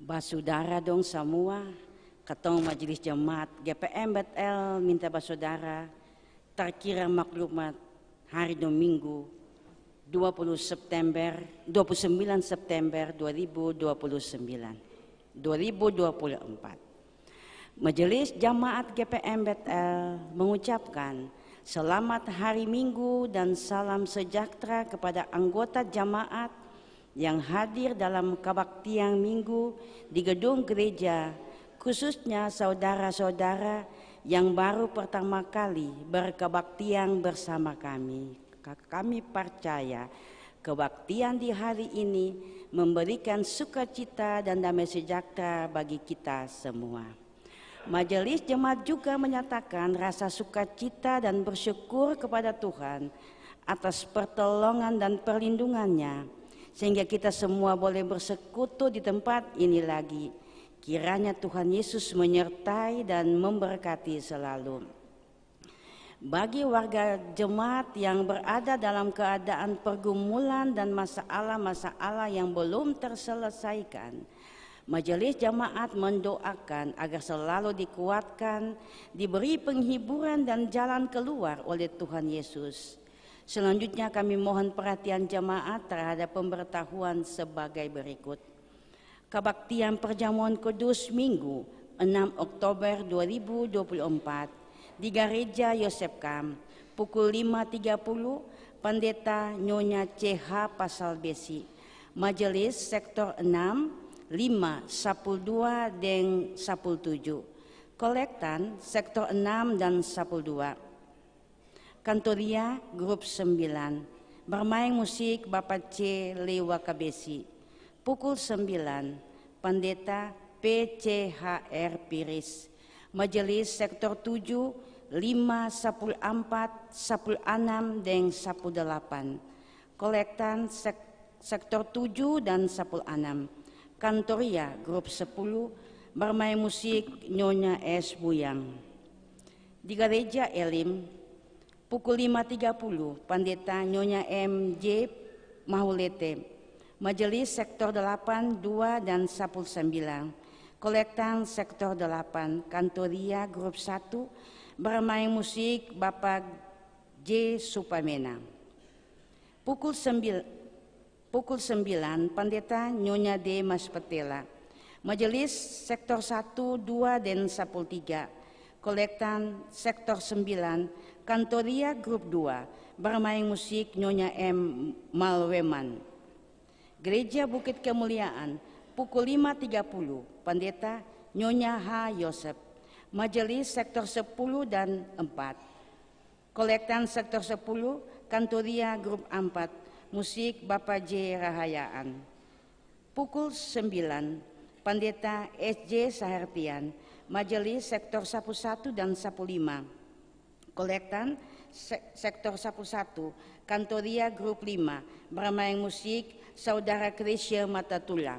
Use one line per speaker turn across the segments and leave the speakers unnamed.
Basudara dong semua, Ketong Majelis Jemaat GPM Betel minta basudara terkira maklumat hari Minggu 29 September 2024. Majelis Jemaat GPM Betel mengucapkan selamat hari Minggu dan salam sejahtera kepada anggota jemaat yang hadir dalam kebaktian Minggu di gedung gereja, khususnya saudara-saudara yang baru pertama kali berkebaktian bersama kami. Kami percaya kebaktian di hari ini memberikan sukacita dan damai sejahtera bagi kita semua. Majelis Jemaat juga menyatakan rasa sukacita dan bersyukur kepada Tuhan atas pertolongan dan perlindungannya, sehingga kita semua boleh bersekutu di tempat ini lagi. Kiranya Tuhan Yesus menyertai dan memberkati selalu. Bagi warga jemaat yang berada dalam keadaan pergumulan dan masalah-masalah yang belum terselesaikan, Majelis Jemaat mendoakan agar selalu dikuatkan, diberi penghiburan dan jalan keluar oleh Tuhan Yesus. Selanjutnya kami mohon perhatian jemaat terhadap pemberitahuan sebagai berikut. Kebaktian Perjamuan Kudus Minggu 6 Oktober 2024 di Gereja Yosef Kam pukul 5.30 Pendeta Nyonya CH Pasal Besi. Majelis Sektor 6, 5, 12 dan 17. Kolektan Sektor 6 dan 12. Kantoria Grup 9, bermain musik Bapak C. Lewa Kabesi. Pukul 9, Pendeta PCHR Piris. Majelis Sektor 7, 5, 14, 16 dan 18. Kolektan Sektor 7 dan 16. Kantoria Grup 10, bermain musik Nyonya S. Buyang. Di Gereja Elim, pukul 5.30 Pendeta Nyonya M.J. Mahulete. Majelis Sektor 8, 2 dan 19. Kolektan Sektor 8, Kantoria Grup 1, bermain musik Bapak J. Supamena. Pukul 9 Pendeta Nyonya D. Mas Petela. Majelis Sektor 1, 2 dan 13. Kolektan Sektor 9, Kantoria Grup 2, bermain musik Nyonya M. Malweman. Gereja Bukit Kemuliaan, pukul 5.30, Pendeta Nyonya H. Yosef. Majelis Sektor 10 dan 4. Kolektan Sektor 10, Kantoria Grup 4, musik Bapak J. Rahayaan. Pukul 9, Pendeta S.J. Sahertian. Majelis Sektor 11 dan 15. Kolektan Sektor 11, Kantoria Grup 5, bermain musik Saudara Krisya Matatula.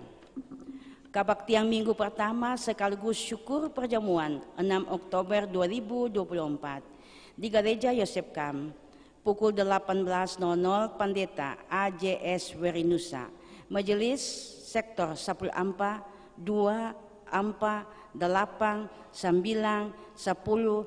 Kebaktian Minggu pertama sekaligus syukur perjamuan 6 Oktober 2024 di Gereja Yosef Kam. Pukul 18.00 Pendeta AJS Werinusa. Majelis Sektor 10 Ampa, 2 Ampa, 8, 9, 10,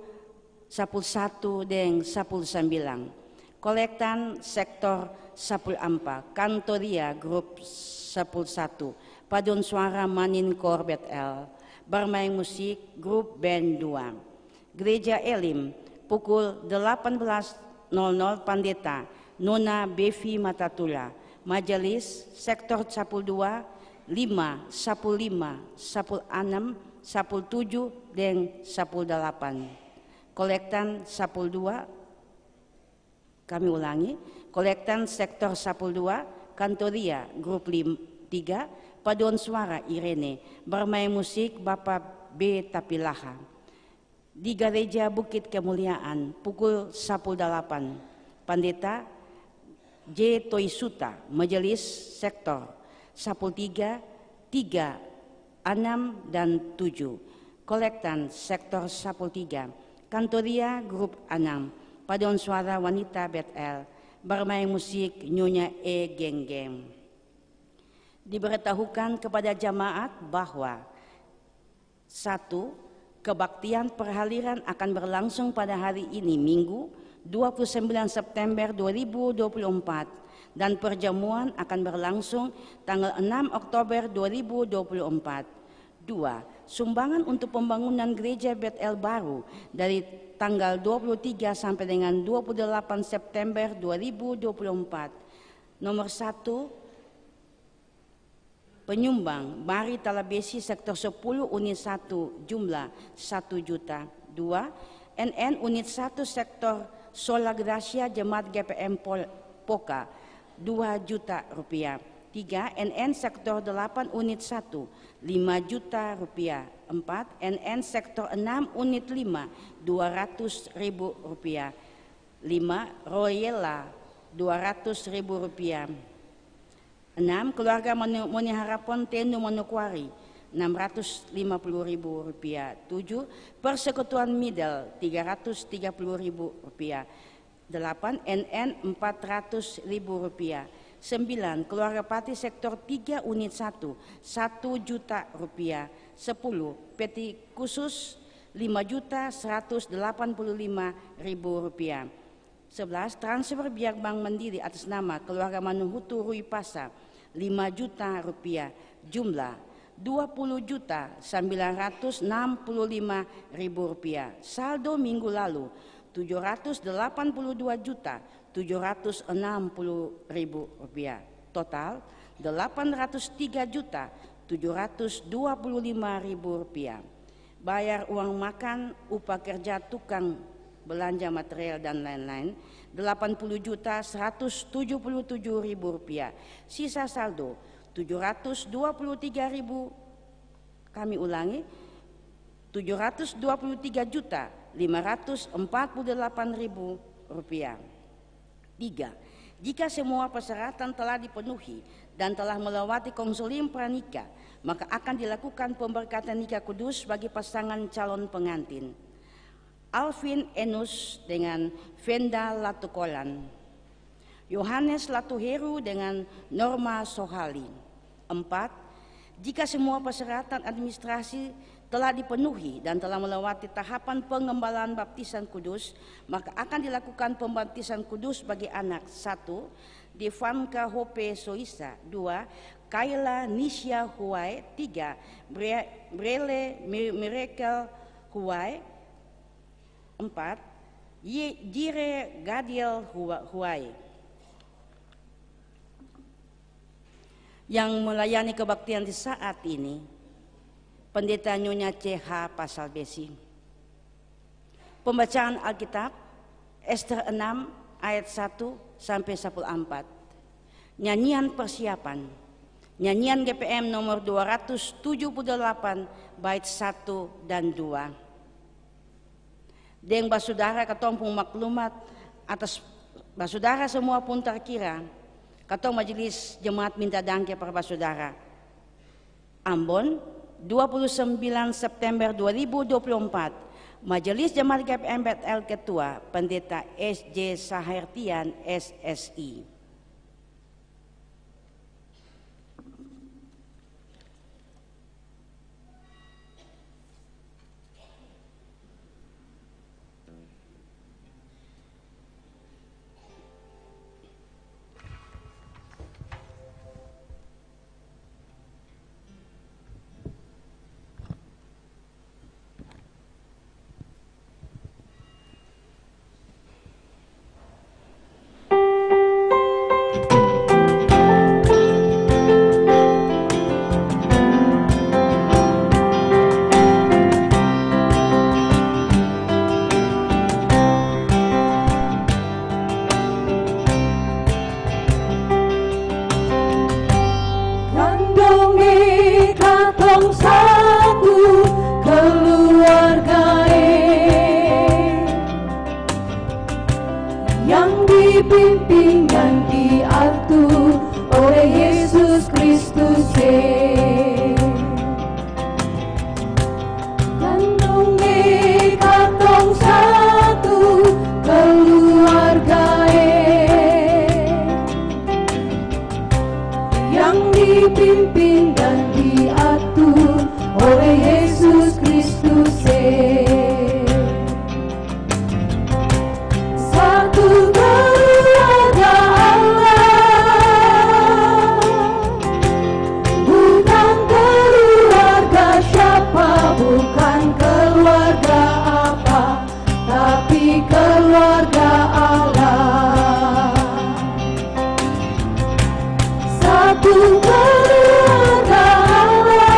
11 dan 19. Kolektan Sektor 10 Ampa, Kantoria Grup 11, Paduan Suara Manin Korbet L, bermain musik Grup Band 2. Gereja Elim, pukul 18.00 Pendeta Nona Bevi Matatula. Majelis Sektor 12, 5, 15, 16, 17 dan 18. Kolektan 12, kami ulangi, Kolektan Sektor 12, Kantoria Grup 3, Paduan Suara Irene, bermain musik Bapak B. Tapilaha. Di Gereja Bukit Kemuliaan, pukul 18, Pendeta J. Toisuta. Majelis Sektor 13, 3, 6 dan 7. Kolektan Sektor 13, Kantoria Grup 6, Paduan Suara Wanita Betel, bermain musik Nyonya E. Genggeng. Diberitahukan kepada jamaat bahwa 1. Kebaktian perhaliran akan berlangsung pada hari ini Minggu 29 September 2024 dan perjamuan akan berlangsung tanggal 6 Oktober 2024. 2. Sumbangan untuk pembangunan gereja Bet-El baru dari tanggal 23 sampai dengan 28 September 2024. Nomor 1. Penyumbang Mari Talabesi sektor 10 unit 1 jumlah 1 juta. 2. NN unit 1 sektor Sola Gracia Jemaat GPM Poka 2 juta rupiah. 3. NN sektor 8 unit 1 5 juta rupiah. 4. NN sektor 6 unit 5 200.000 rupiah. 5. Royela 200.000 rupiah. 6. Keluarga Moni Harapan Tenu Manokwari 650.000 rupiah. 7. Persekutuan Middle 330.000 rupiah. 8. NN 400.000 rupiah. 9. Keluarga Pati sektor 3 unit 1 1 juta rupiah. 10. Peti khusus 5.185.000 rupiah. 11. Transfer biak Bank Mandiri atas nama keluarga Manuhutu Rui Pasa 5 juta rupiah. Jumlah 20.965.000 rupiah. Saldo minggu lalu 782.760.000 rupiah. Total 803.725.000 rupiah. Bayar uang makan, upah kerja tukang belanja material dan lain-lain 80.177.000 rupiah. Sisa saldo 723.000, kami ulangi 723.548.000 rupiah. 3. Jika semua persyaratan telah dipenuhi dan telah melewati konseling pranikah, maka akan dilakukan pemberkatan nikah kudus bagi pasangan calon pengantin. Alvin Enus dengan Venda Latukolan, Yohanes Latuheru dengan Norma Sohali. 4. Jika semua persyaratan administrasi telah dipenuhi dan telah melewati tahapan pengembalaan baptisan kudus, maka akan dilakukan pembaptisan kudus bagi anak. 1. Devanka Hope Soisa. 2. Kayla Nisha Huai. 3. Brele Miracle Huai. 4. Jire Gadiel Huai. Yang melayani kebaktian di saat ini Pendeta Nyonya CH Pasal Besi. Pembacaan Alkitab Ester 6 ayat 1 sampai 14. Nyanyian persiapan. Nyanyian GPM nomor 278 bait 1 dan 2. Deng basudara katompung maklumat atas basudara semua pun terkira. Katong Majelis Jemaat minta dangke para basudara. Ambon 29 September 2024. Majelis Jemaat GPM Bet-El Ketua Pendeta SJ Sahertian SSI.
yang dipimpin dan diatur oleh Yesus Kristus. Satu keluarga Allah, bukan keluarga siapa, bukan keluarga apa, tapi keluarga Allah. Satu keluarga Allah,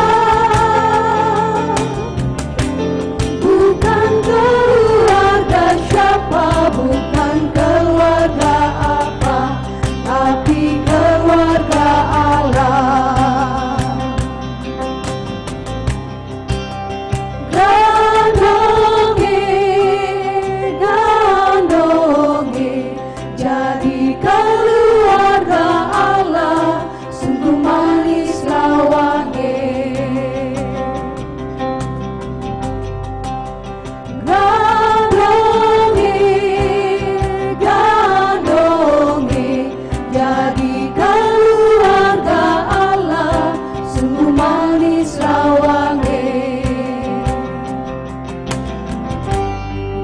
bukan keluarga siapa, bukan keluarga apa, tapi keluarga Allah. Gandonge, jadi keluarga Allah, sungguh manis lawange. Gandonge, jadi keluarga Allah, sungguh manis lawange.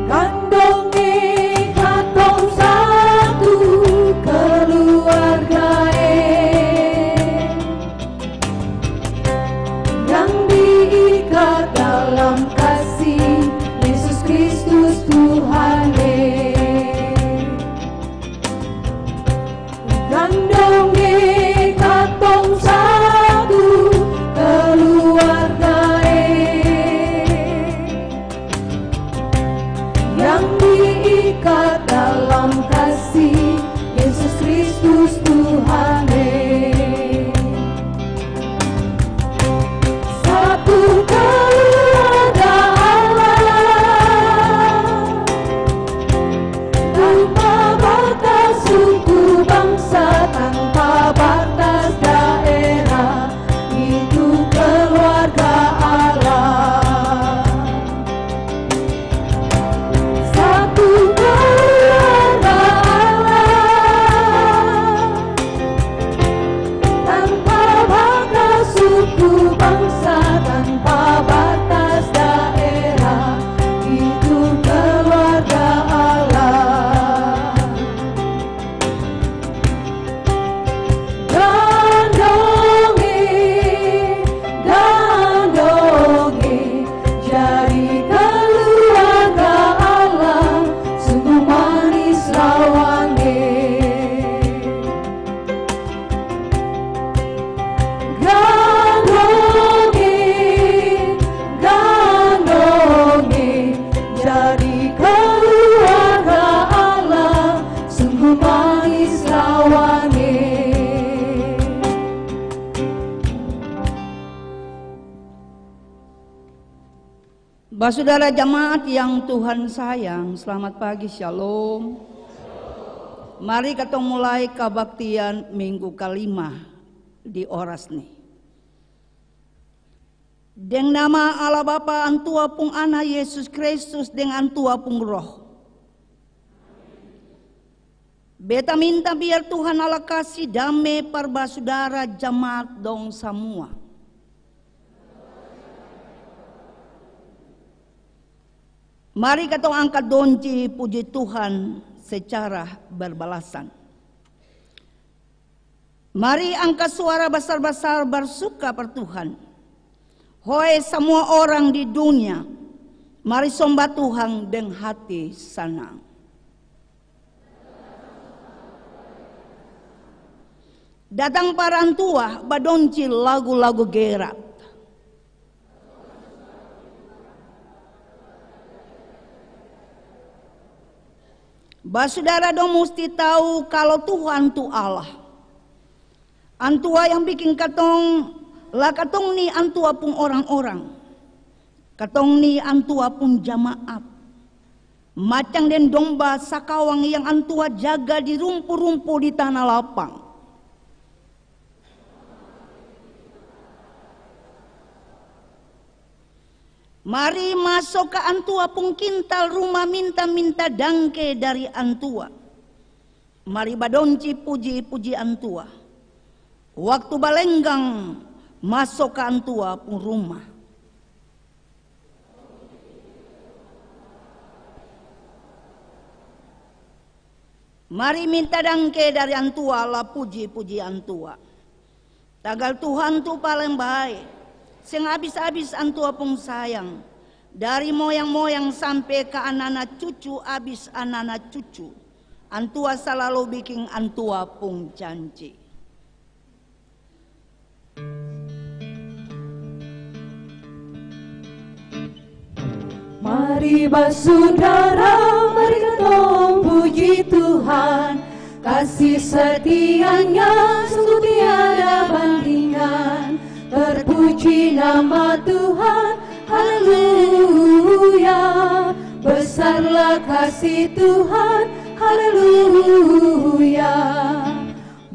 Gandonge katong satu keluarga yang diikat dalam kasih Yesus Kristus Tuhan. Gandonge katong satu keluarga yang diikat dalam kasih Yesus Kristus Tuhan. Satu keluarga Allah, tanpa batas suku bangsa, tanpa batas daerah, itu keluarga Allah. Satu keluarga Allah, tanpa batas suku bangsa, tanpa batas daerah, itu keluarga Allah. Gandonge, jadi keluarga Allah, sungguh manis lawange. Gandonge, jadi keluarga Allah, sungguh manis lawange.
Saudara jemaat yang Tuhan sayang, selamat pagi, shalom. Mari kita mulai kebaktian minggu kelima di Oras nih. Deng nama Allah Bapa, Antua pung Anak Yesus Kristus, dengan Antua pung Roh. Beta minta biar Tuhan Allah kasih damai parba saudara jemaat dong semua. Mari kita angkat donci puji Tuhan secara berbalasan. Mari angkat suara besar-besar bersuka per Tuhan. Hoi semua orang di dunia, mari sembah Tuhan dengan hati senang. Datang para antua badonci lagu-lagu gerak. Saudara dong mesti tahu kalau Tuhan tu Allah. Antua yang bikin katong lah, katong ni antua pun orang-orang. Katong ni antua pun jamaat. Macam den domba sakawang yang antua jaga di rumpu-rumpu di tanah lapang. Mari masuk ke antua pun kintal rumah minta-minta dangke dari antua. Mari badonci puji-puji antua. waktu balenggang masuk ke antua pun rumah. Mari minta dangke dari antua lah puji-puji antua. Tagal Tuhan tu paling baik. Sing habis-habis antua pun sayang. Dari moyang-moyang sampai ke anak-anak cucu, habis anak-anak cucu. Antua selalu bikin antua pun janji.
Mari saudara, mari ketong puji Tuhan. Kasih setianya sungguh tiada bandingan. Terpuji nama Tuhan, haleluya. Besarlah kasih Tuhan, haleluya.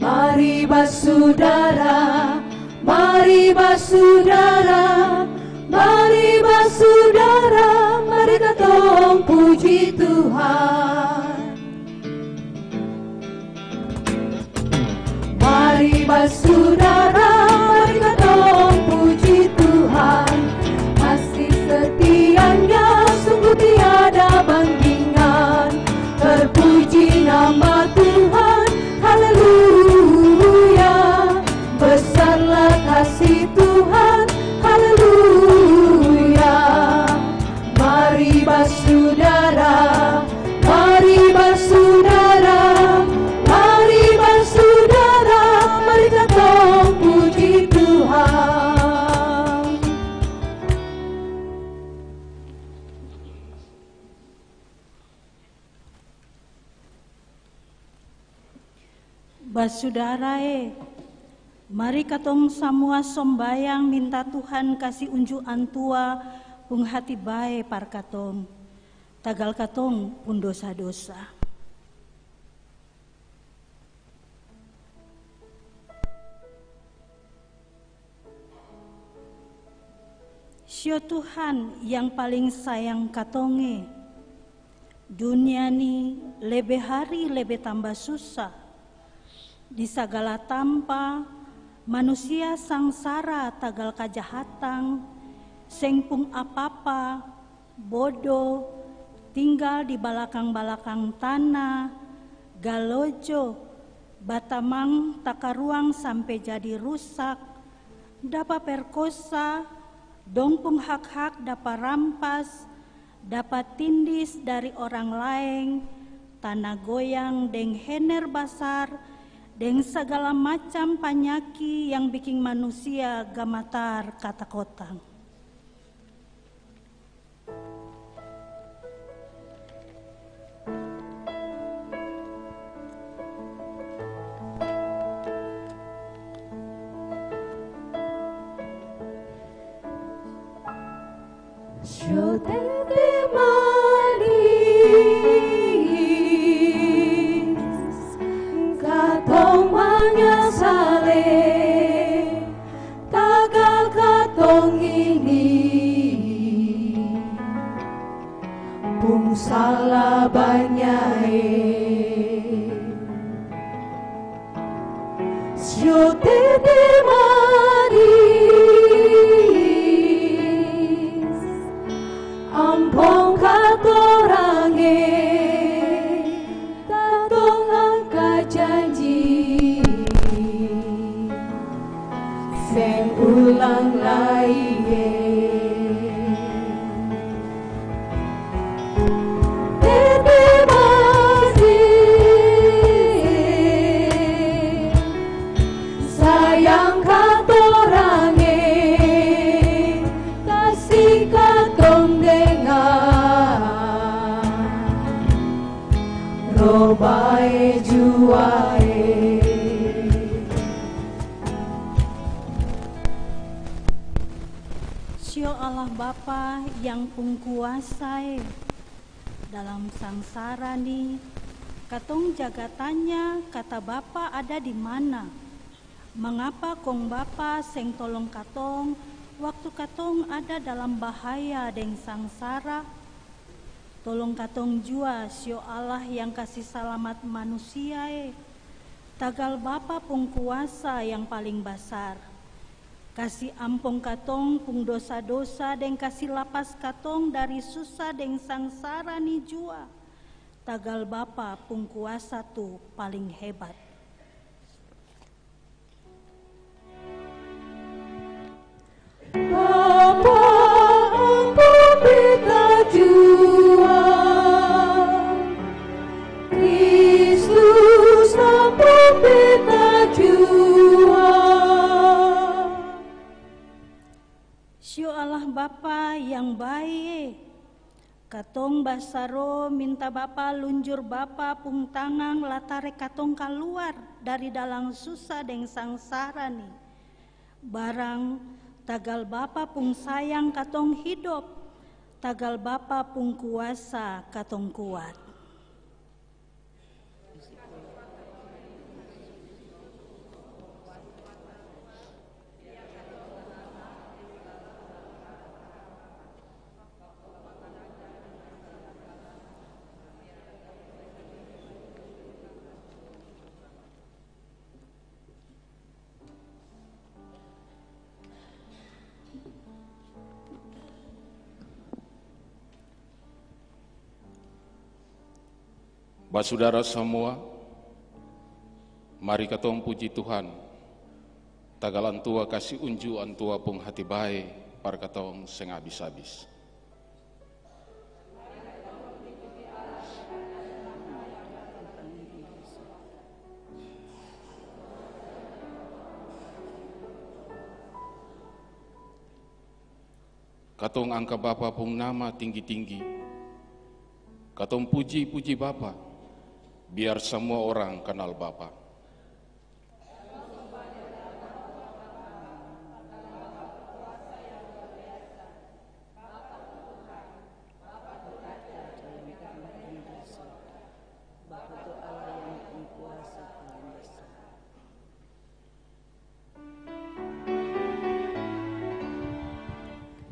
Mari saudara, mari saudara, mari saudara, mari ketong puji Tuhan. Mari saudara, mari ketong puji Tuhan. Kasih setianya sungguh tiada bandingan. Terpuji nama Tuhan, haleluya. Besarlah kasih Tuhan, haleluya. Mari saudara, mari saudara, mari saudara, mari ketong puji Tuhan.
Basudara mari katong semua sombayang minta Tuhan kasih unjuk antua pung hati bae par katong. Tagal katong pun dosa-dosa. Sio Tuhan yang paling sayang katonge. Dunia ni lebih hari lebih tambah susah. Di segala tampa manusia sangsara tagal kajahatan, sengpung apa-apa, bodoh, tinggal di balakang-balakang tanah, galojo, batamang takaruang sampai jadi rusak, dapat perkosa, dongpung hak-hak dapat rampas, dapat tindis dari orang lain, tanah goyang deng hener basar, deng segala macam penyakit yang bikin manusia gamatar kata-kotang.
Yo te manis, katong manyasale, tagal katong ini, pung salah banyak. Yo te manis, ampong katorange, tatong angka janji, seng ulang lagi. Tete masih sayang katorange, kasih katong dengar, robae juae.
Sio Allah Bapa yang pungkuasai dalam sangsara nih, katong jaga tanya kata Bapa ada di mana? Mengapa kong Bapa seng tolong katong waktu katong ada dalam bahaya deng sangsara? Tolong katong jua sio Allah yang kasih selamat manusia tagal Bapa pung kuasa yang paling besar. Kasih ampun katong pung dosa-dosa dan kasih lapas katong dari susah dan sangsara ni jua. Tagal Bapa pung kuasa tu paling hebat.
Bapa ampun kita jua, Kristus ampun kita jua.
Sio Allah Bapa yang baik, katong basaro minta Bapa lunjur Bapa pung tangang latare katong keluar dari dalam susah dan sangsara ni. Barang tagal Bapa pung sayang katong hidup, tagal Bapa pung kuasa katong kuat.
Saudara semua, mari katong puji Tuhan. Tagal antua kasih unju antua pung hati bae par katong seng habis-habis. Katong angka Bapa pung nama tinggi-tinggi. Katong puji-puji Bapa. Biar semua orang kenal Bapa.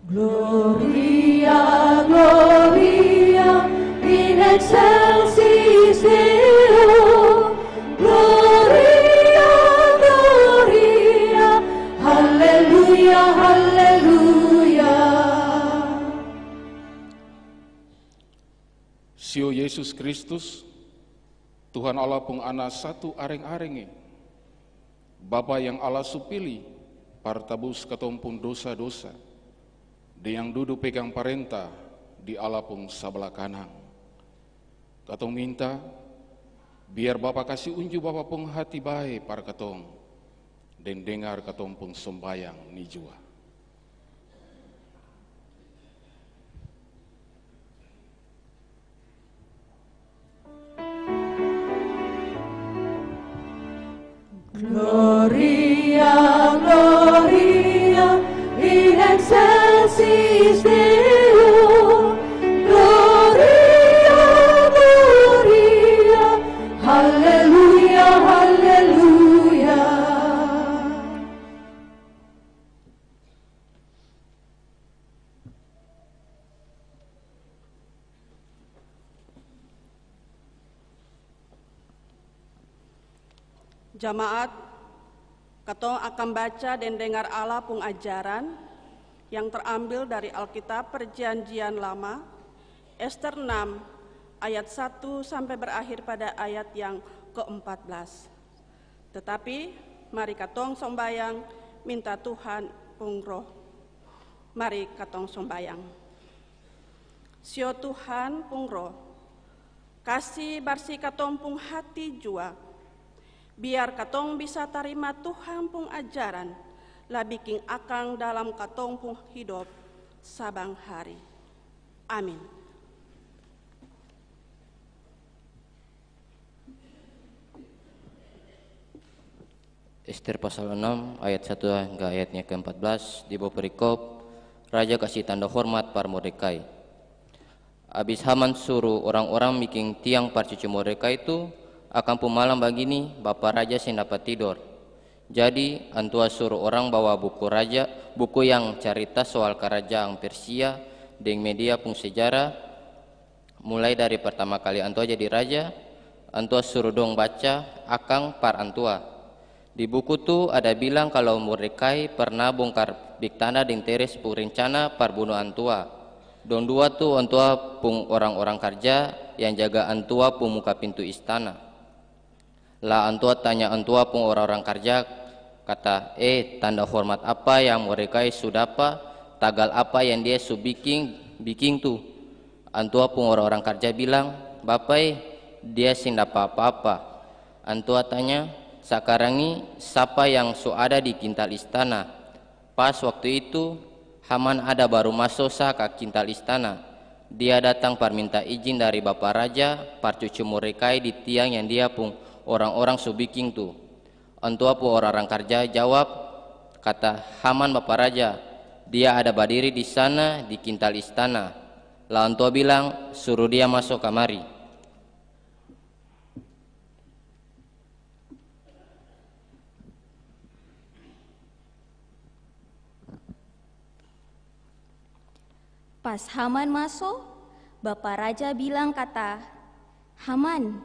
Gloria, Gloria, in excelsis Deo. Gloria, Gloria, Haleluya, Haleluya.
Sio Yesus Kristus, Tuhan Allah pung ana satu areng-arengi. Bapa yang Allah supili, partabus katong pun dosa-dosa. Dia yang duduk pegang parenta di Allah pun sebelah kanan. Katong minta biar Bapa kasih unju Bapa pun hati baik para katong dan dengar katong pun sembayang ni jua.
Gloria, Gloria, in excelsis Deo. Gloria, Gloria, Haleluya, Haleluya.
Jamaat, katong akan baca dan dengar Allah pung ajaran yang terambil dari Alkitab Perjanjian Lama, Ester 6 ayat 1 sampai berakhir pada ayat yang ke-14. Tetapi mari katong sombayang minta Tuhan pung roh. Mari katong sombayang. Sio Tuhan pung roh, kasih bersih katong pung hati jua. Biar katong bisa tarima Tuhan pung ajaran, lah bikin akang dalam katong pung hidup sabang hari. Amin.
Ester pasal 6 ayat 1 hingga ayatnya ke-14 di bawah perikop, Raja kasih tanda hormat par Mordekai. Abis Haman suruh orang-orang bikin tiang par cucu Mordekai itu, akan malam begini Bapak Raja sing dapat tidur. Jadi antua suruh orang bawa buku raja, buku yang cerita soal kerajaan Persia dengan media pun sejarah, mulai dari pertama kali antua jadi raja, Antua suruh dong baca akang par antua. Di buku tu ada bilang kalau Mordekai pernah bongkar big tanah ding teres pu rencana par bunuh antua. Dong dua tu antua pung orang-orang kerja yang jaga antua pung muka pintu istana. Lah antua tanya antua pung orang-orang kerja, kata, tanda hormat apa yang Mordekai sudah apa, tagal apa yang dia su bikin tu. Antua pun orang-orang kerja bilang, Bapak dia sing dapat apa-apa. Antua tanya, sekarang ini siapa yang su ada di kintal istana? Pas waktu itu Haman ada baru masuk ke kintal istana. Dia datang par minta izin dari Bapak Raja par cucu Mordekai di tiang yang dia pun orang-orang su bikin tu. Antua pun orang-orang kerja jawab, kata Haman Bapak Raja, dia ada berdiri di sana di kintal istana. Lah antua bilang suruh dia masuk kamari.
Pas Haman masuk, Bapak Raja bilang kata, Haman,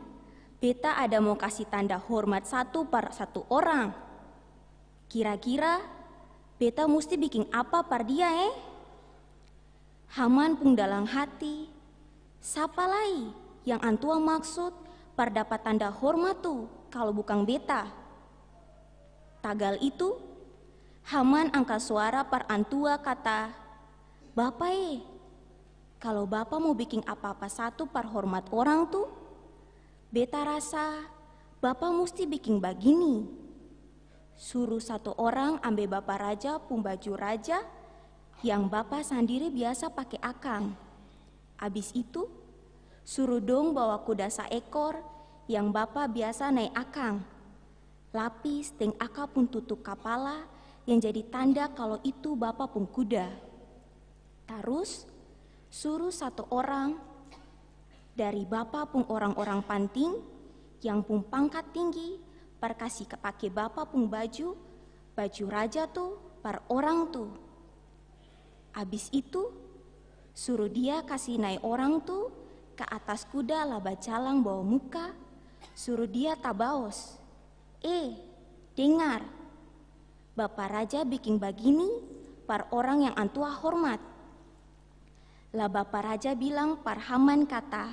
beta ada mau kasih tanda hormat satu par satu orang. Kira-kira beta mesti bikin apa par dia Haman pun dalam hati, siapa lagi yang antua maksud par dapat tanda hormat tu kalau bukan beta. Tagal itu, Haman angkat suara par antua kata, Bapak kalau Bapak mau bikin apa-apa satu par hormat orang tu, beta rasa Bapak mesti bikin begini. Suruh satu orang ambil Bapak Raja pun baju raja yang Bapak sendiri biasa pakai akang. Abis itu, suruh dong bawa kuda seekor yang Bapak biasa naik akang. Lapis dan akang pun tutup kepala yang jadi tanda kalau itu Bapak pun kuda. Terus, suruh satu orang dari Bapak pun orang-orang penting yang pun pangkat tinggi par kasih pakai Bapak pun baju raja tuh par orang tuh. Abis itu suruh dia kasih naik orang tuh ke atas kuda laba jalang bawa muka, suruh dia tabaos. Dengar, Bapak Raja bikin begini par orang yang antua hormat. Lah Bapak Raja bilang par Haman kata,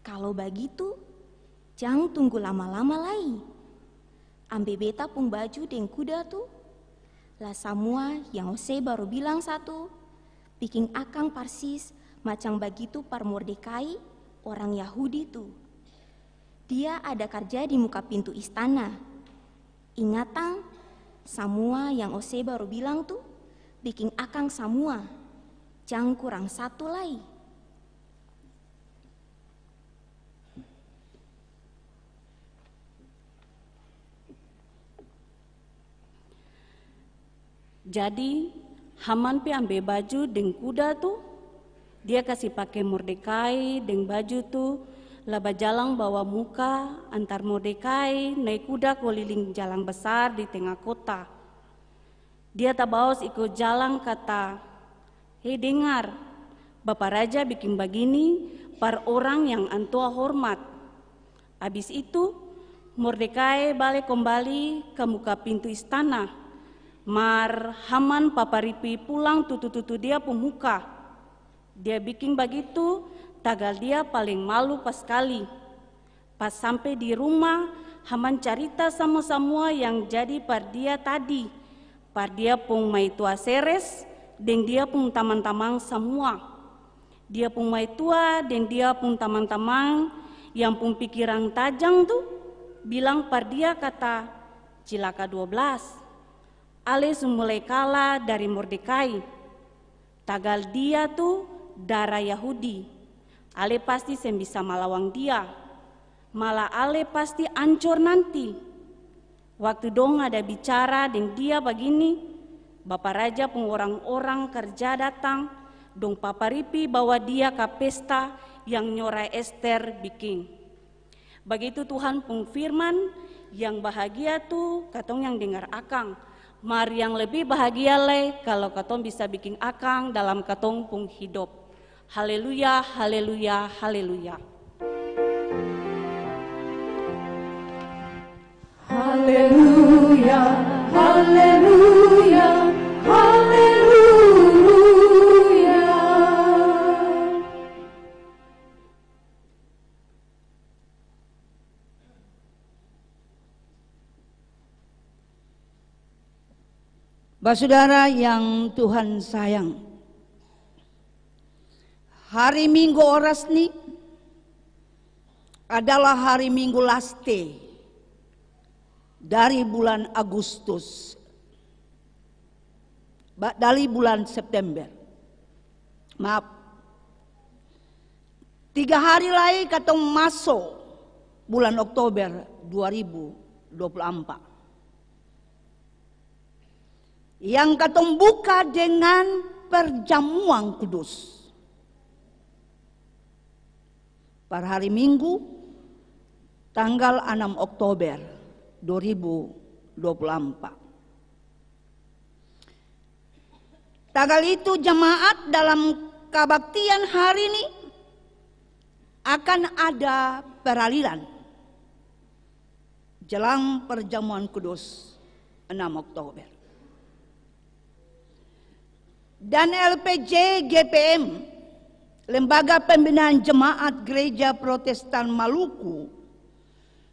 kalau begitu jangan tunggu lama-lama lagi. Ambil beta pun baju dan kuda tuh. Lah semua yang Hosea baru bilang satu, bikin akang persis macam begitu par Mordekai, orang Yahudi tuh. Dia ada kerja di muka pintu istana. Ingatan, semua yang Hosea baru bilang tuh, bikin akang semua. Jangan kurang satu lagi.
Jadi Haman pi ambil baju deng kuda tuh, dia kasih pakai Mordekai deng baju tuh, laba jalang bawa muka antar Mordekai naik kuda keliling jalan besar di tengah kota. Dia tabaos ikut jalan kata, dengar, Bapak Raja bikin begini par orang yang antua hormat. Habis itu Mordekai balik kembali ke muka pintu istana. Mar Haman paparipi pulang tutu-tutu dia pemuka. Dia bikin begitu, tagal dia paling malu pas kali. Pas sampai di rumah, Haman cerita sama semua yang jadi par dia tadi. Par dia pun mai tua seres, dan dia pun teman-teman semua. Dia pun mai tua dan dia pun teman-teman yang pun pikiran tajam tuh, bilang par dia kata, cilaka 12. Ale mulai kalah dari Mordekai. Tagal dia tuh darah Yahudi. Ale pasti sem bisa melawan dia. Malah Ale pasti ancur nanti. Waktu dong ada bicara dengan dia begini, Bapak Raja pun orang-orang kerja datang, dong paparipi bawa dia ke pesta yang nyorai Ester bikin. Begitu Tuhan pun firman, yang bahagia tuh katong yang dengar akang. Mari yang lebih bahagia kalau katong bisa bikin akang dalam katong pun hidup. Haleluya, haleluya, haleluya.
haleluya, haleluya, haleluya.
Saudara yang Tuhan sayang, hari Minggu Orasni adalah hari Minggu last day dari bulan Agustus, dari bulan September. Maaf, 3 hari lagi katong masuk bulan Oktober 2024. Yang katong buka dengan perjamuan kudus. Pada hari Minggu tanggal 6 Oktober 2024. Tanggal itu jemaat dalam kebaktian hari ini akan ada peralihan jelang perjamuan kudus 6 Oktober. Dan LPJ GPM, Lembaga Pembinaan Jemaat Gereja Protestan Maluku,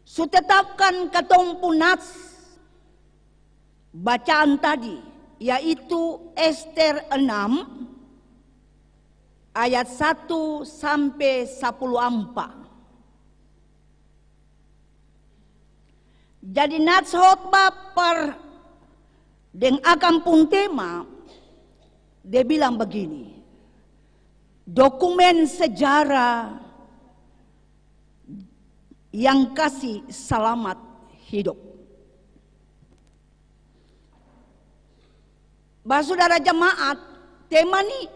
sutetapkan katong punas bacaan tadi, yaitu Ester 6 ayat 1 sampai 14. Jadi nats khotbah per deng akan pun tema, dia bilang begini, dokumen sejarah yang kasih selamat hidup. Saudara jemaat, tema ini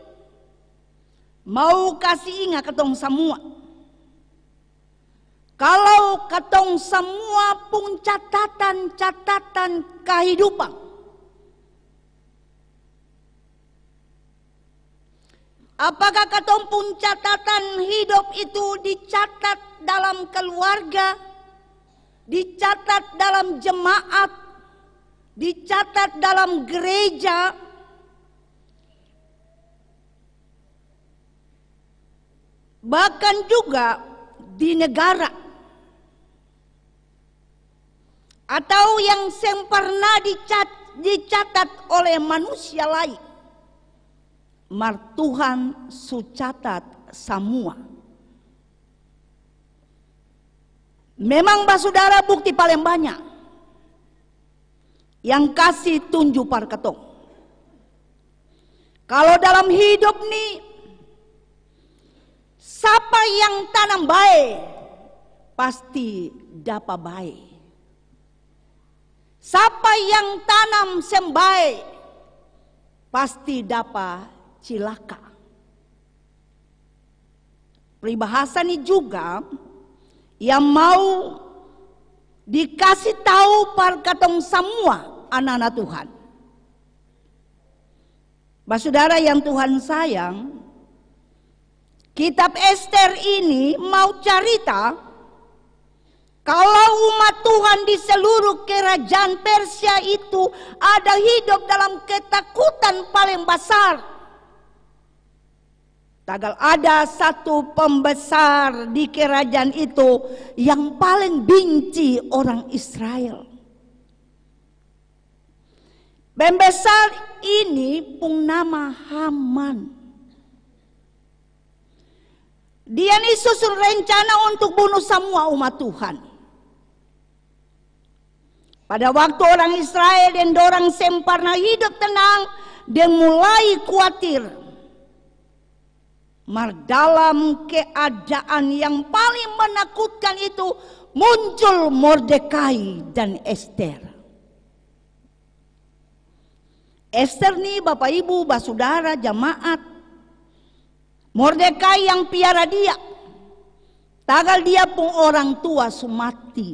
mau kasih ingat ketong semua. Kalau ketong semua pun catatan kehidupan, apakah katong pun catatan hidup itu dicatat dalam keluarga, dicatat dalam jemaat, dicatat dalam gereja, bahkan juga di negara, atau yang pernah dicatat oleh manusia lain? Mar Tuhan sucatat semua. Memang saudara bukti paling banyak yang kasih tunjuk par ketong. Kalau dalam hidup nih, siapa yang tanam baik pasti dapat baik. Siapa yang tanam sembaik pasti dapat cilaka. Peribahasa ini juga yang mau dikasih tahu par katong semua anak-anak Tuhan. Saudara yang Tuhan sayang, kitab Ester ini mau cerita kalau umat Tuhan di seluruh kerajaan Persia itu ada hidup dalam ketakutan paling besar. Tagal ada satu pembesar di kerajaan itu yang paling benci orang Israel. Pembesar ini pun nama Haman. Dia ini susun rencana untuk bunuh semua umat Tuhan. Pada waktu orang Israel dan orang semparna hidup tenang, dia mulai khawatir. Mar dalam keadaan yang paling menakutkan itu muncul Mordekai dan Ester. Ester nih Bapak Ibu, saudara jemaat, Mordekai yang piara dia. Tagal dia pun orang tua sumati.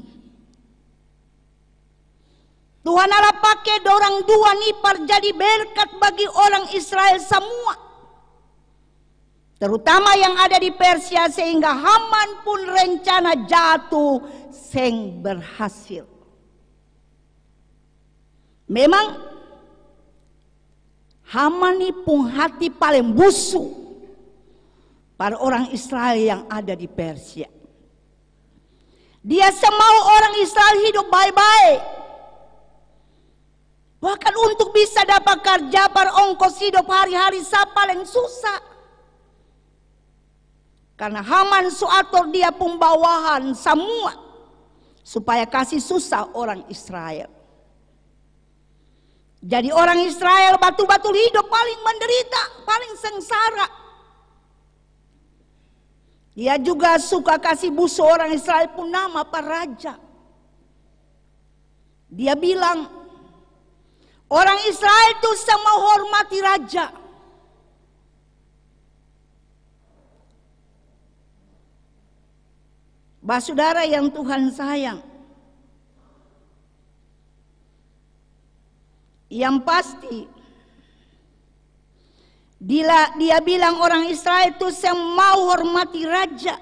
Tuhan Allah pakai dorang dua nih jadi berkat bagi orang Israel semua. Terutama yang ada di Persia, sehingga Haman pun rencana jatuh seng berhasil. Memang Haman ini pun hati paling busuk para orang Israel yang ada di Persia. Dia semau orang Israel hidup baik-baik. Bahkan untuk bisa dapat kerja per ongkos hidup hari-hari paling susah. Karena Haman suatur dia pun bawahan semua supaya kasih susah orang Israel. Jadi orang Israel batul-batul hidup paling menderita, paling sengsara. Dia juga suka kasih busuk orang Israel pun nama para raja. Dia bilang, orang Israel itu semua hormati raja. Saudara yang Tuhan sayang, yang pasti dia bilang orang Israel itu mau hormati raja.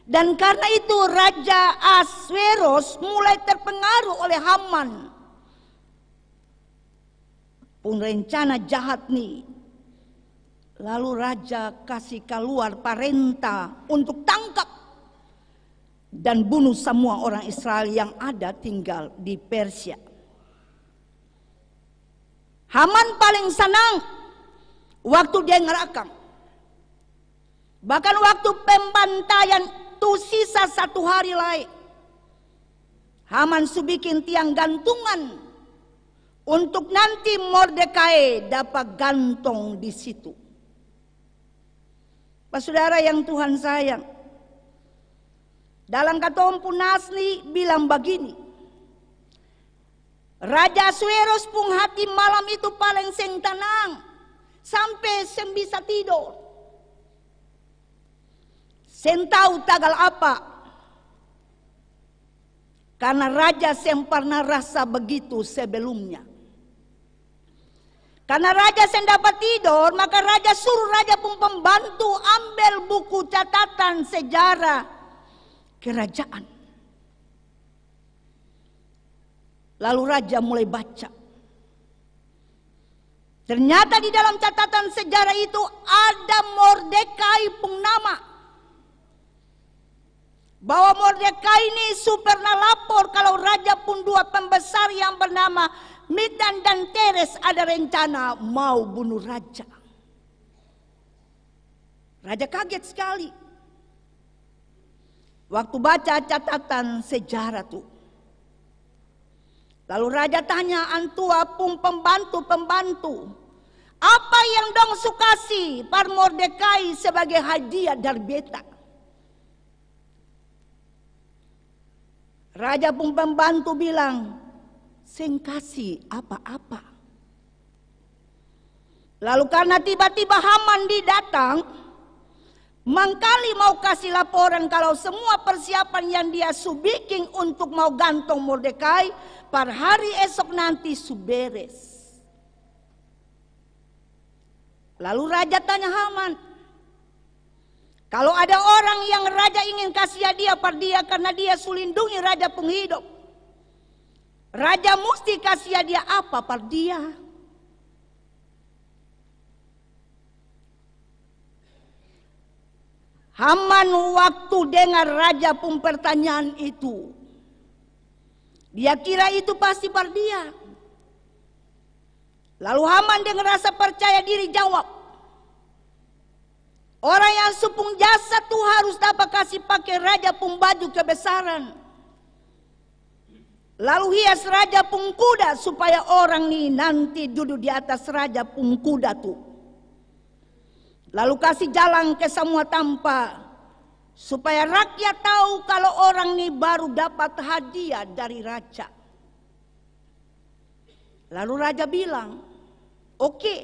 Dan karena itu Raja Ahasveros mulai terpengaruh oleh Haman. Pun rencana jahat nih. Lalu raja kasih keluar perintah untuk tangkap dan bunuh semua orang Israel yang ada tinggal di Persia. Haman paling senang waktu dia ngerakam. Bahkan waktu pembantaian itu sisa 1 hari lagi. Haman bikin tiang gantungan untuk nanti Mordekai dapat gantung di situ. Saudara yang Tuhan sayang, dalam Ketompu Nasli bilang begini, Raja Ahasveros pun hati malam itu paling seng tenang sampai seng bisa tidur. Seng tahu tanggal apa. Karena raja seng pernah rasa begitu sebelumnya. Karena raja seng dapat tidur, maka raja suruh raja pun pembantu ambil buku catatan sejarah kerajaan. Lalu raja mulai baca. Ternyata di dalam catatan sejarah itu ada Mordekai pun nama. Bahwa Mordekai ini pernah lapor kalau raja pun 2 pembesar yang bernama Midan dan Teres ada rencana mau bunuh raja. Raja kaget sekali. Waktu baca catatan sejarah tuh. Lalu raja tanya antua pun pembantu-pembantu, apa yang dong sukasi par Mordekai sebagai hadiah dari beta? Raja pun pembantu bilang, seng kasih apa-apa. Lalu karena tiba-tiba Haman didatang, mangkali mau kasih laporan kalau semua persiapan yang dia bikin untuk mau gantung Mordekai per hari esok nanti beres. Lalu raja tanya Haman, kalau ada orang yang raja ingin kasih hadiah per dia karena dia lindungi raja penghidup, raja mesti kasih hadiah apa per dia? Haman waktu dengar raja pun pertanyaan itu, dia kira itu pasti per dia. Lalu Haman dengan rasa percaya diri jawab, orang yang supung jasa tuh harus dapat kasih pakai raja pun baju kebesaran. Lalu hias raja pun kuda supaya orang nih nanti duduk di atas raja pun kuda tuh. Lalu kasih jalan ke semua tampa supaya rakyat tahu kalau orang nih baru dapat hadiah dari raja. Lalu raja bilang, oke,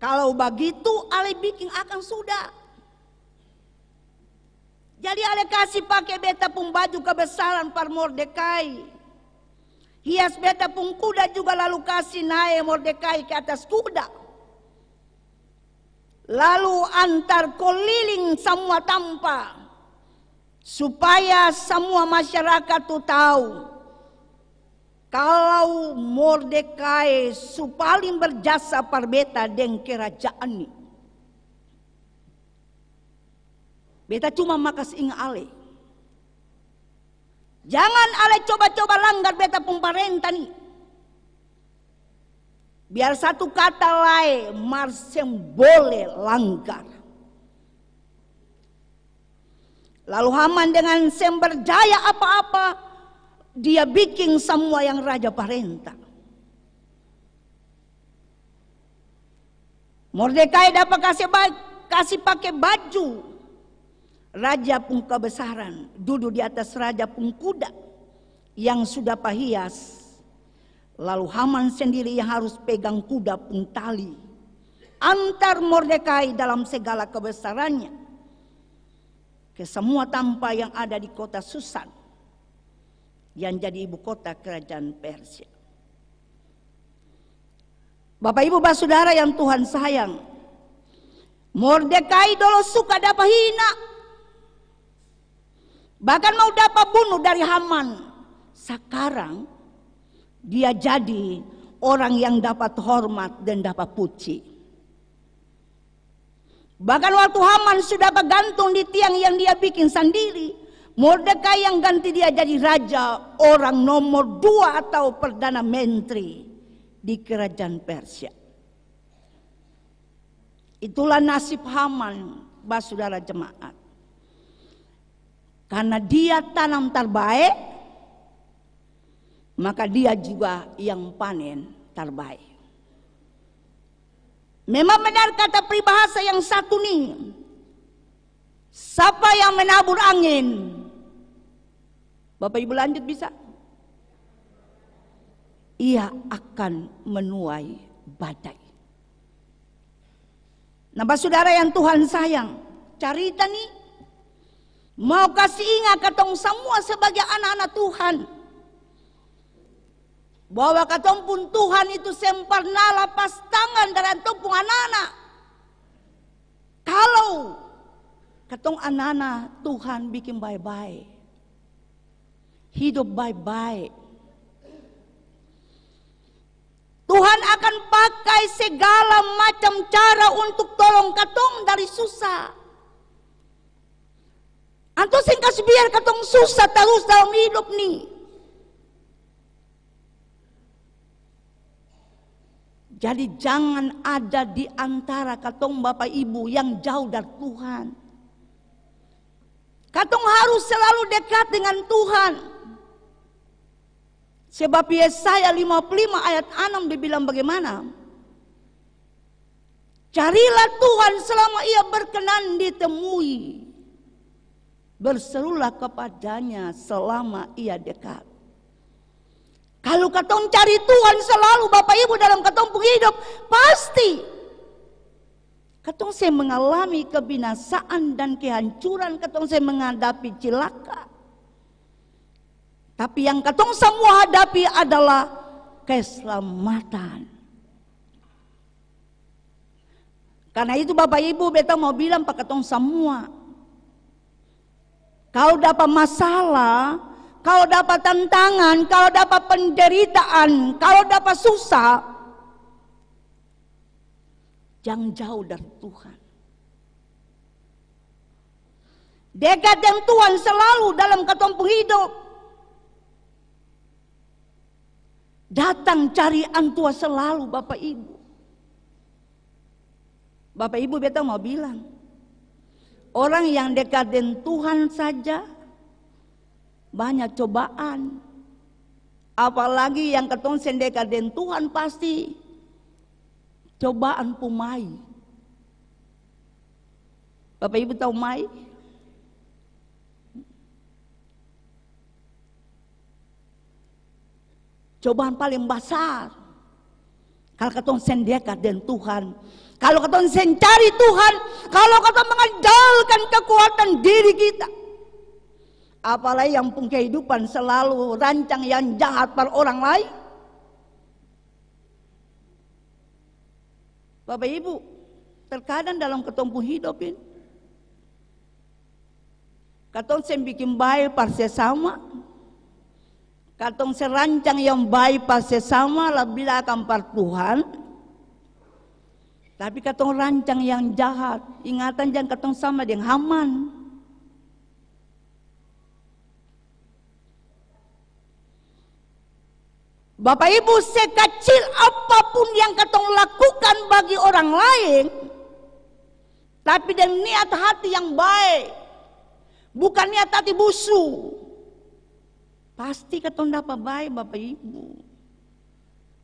kalau begitu ale bikin akan sudah. Jadi ale kasih pakai beta pun baju kebesaran par Mordekai. Hias beta pun kuda juga lalu kasih naik Mordekai ke atas kuda. Lalu antar keliling semua tampa supaya semua masyarakat tuh tahu kalau Mordekai paling berjasa parbeta deng kerajaan ni. Beta cuma makas inga ale. Jangan ale coba-coba langgar beta pung parenta ni. Biar satu kata lain Marsem boleh langgar. Lalu Haman dengan sem berjaya apa-apa, dia bikin semua yang raja parenta. Mordekai dapat kasih pakai baju raja pun kebesaran, duduk di atas raja pun kuda yang sudah pahias. Lalu Haman sendiri yang harus pegang kuda pun tali. Antar Mordekai dalam segala kebesarannya ke semua tanpa yang ada di kota Susan yang jadi ibu kota kerajaan Persia. Bapak Ibu Saudara yang Tuhan sayang, Mordekai dulu suka dapat hina, bahkan mau dapat bunuh dari Haman. Sekarang dia jadi orang yang dapat hormat dan dapat puji. Bahkan waktu Haman sudah bergantung di tiang yang dia bikin sendiri, Mordekai yang ganti dia jadi raja, orang nomor 2 atau perdana menteri di kerajaan Persia. Itulah nasib Haman, saudara jemaat. Karena dia tanam terbaik, maka dia juga yang panen terbaik. Memang benar kata peribahasa yang satu nih, siapa yang menabur angin, Bapak Ibu lanjut bisa, ia akan menuai badai. Nah saudara yang Tuhan sayang, carita nih mau kasih ingat katong semua sebagai anak-anak Tuhan, bahwa katong pun Tuhan itu sempurna lapas tangan dari antong pun anak-anak. Kalau katong anak-anak Tuhan bikin baik-baik, hidup baik-baik, Tuhan akan pakai segala macam cara untuk tolong katong dari susah. Antum sing kasih biar katong susah terus dalam hidup nih. Jadi jangan ada di antara katong Bapak Ibu yang jauh dari Tuhan. Katong harus selalu dekat dengan Tuhan. Sebab Yesaya 55 ayat 6 dibilang bagaimana? Carilah Tuhan selama ia berkenan ditemui. Berserulah kepadanya selama ia dekat. Kalau katong cari Tuhan selalu Bapak Ibu dalam katong hidup, pasti katong saya mengalami kebinasaan dan kehancuran, katong saya menghadapi cilaka. Tapi yang katong semua hadapi adalah keselamatan. Karena itu Bapak Ibu beta mau bilang pak katong semua, kalau dapat masalah, kalau dapat tantangan, kalau dapat penderitaan, kalau dapat susah, jangan jauh dari Tuhan. Dekat dengan Tuhan selalu dalam katong hidup. Datang cari Antua selalu Bapak Ibu. Bapak Ibu beta mau bilang, orang yang dekat dengan Tuhan saja banyak cobaan. Apalagi yang katong sendekat dengan Tuhan pasti cobaan pumai. Bapak Ibu tahu mai? Cobaan paling besar. Kalau katong sendekat dengan Tuhan, kalau katong cari Tuhan, kalau katong mengandalkan kekuatan diri kita, apalagi yang pun kehidupan selalu rancang yang jahat pada orang lain. Bapak Ibu, terkadang dalam ketompu hidup ini, katong sen bikin baik par sesama, Katong serancang yang baik pas sesama lah bila akan par Tuhan. Tapi katong rancang yang jahat. Ingatan jangan katong sama dengan Haman. Bapak Ibu, sekecil apapun yang katong lakukan bagi orang lain, tapi dengan niat hati yang baik, bukan niat hati busuk, pasti katong dapat baik, Bapak Ibu.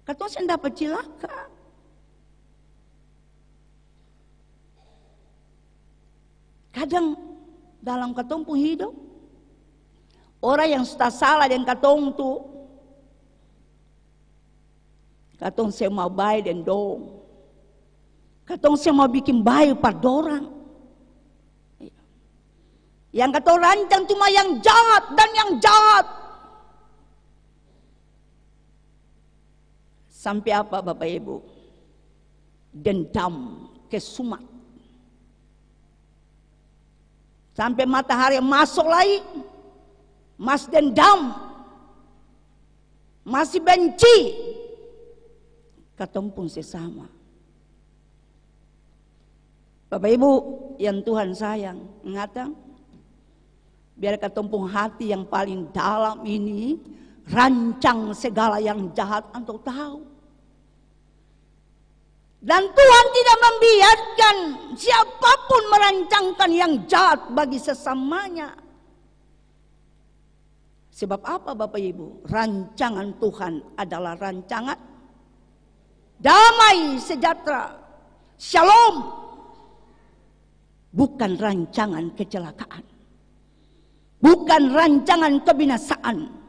Katong sen dapat cilaka. Kadang dalam katong pun hidup, orang yang sudah salah dengan katong tuh, katong semua baik dan dong. Katong semua bikin baik pada orang. Yang katong rancang cuma yang jahat dan yang jahat. Sampai apa Bapak Ibu? Dendam, kesumat. Sampai matahari masuk lagi, masih dendam, masih benci. Katong pun sesama. Bapak Ibu yang Tuhan sayang, ingatan, biar katong pun hati yang paling dalam ini rancang segala yang jahat untuk tahu. Dan Tuhan tidak membiarkan siapapun merancangkan yang jahat bagi sesamanya. Sebab apa Bapak Ibu? Rancangan Tuhan adalah rancangan damai sejahtera, shalom, bukan rancangan kecelakaan, bukan rancangan kebinasaan.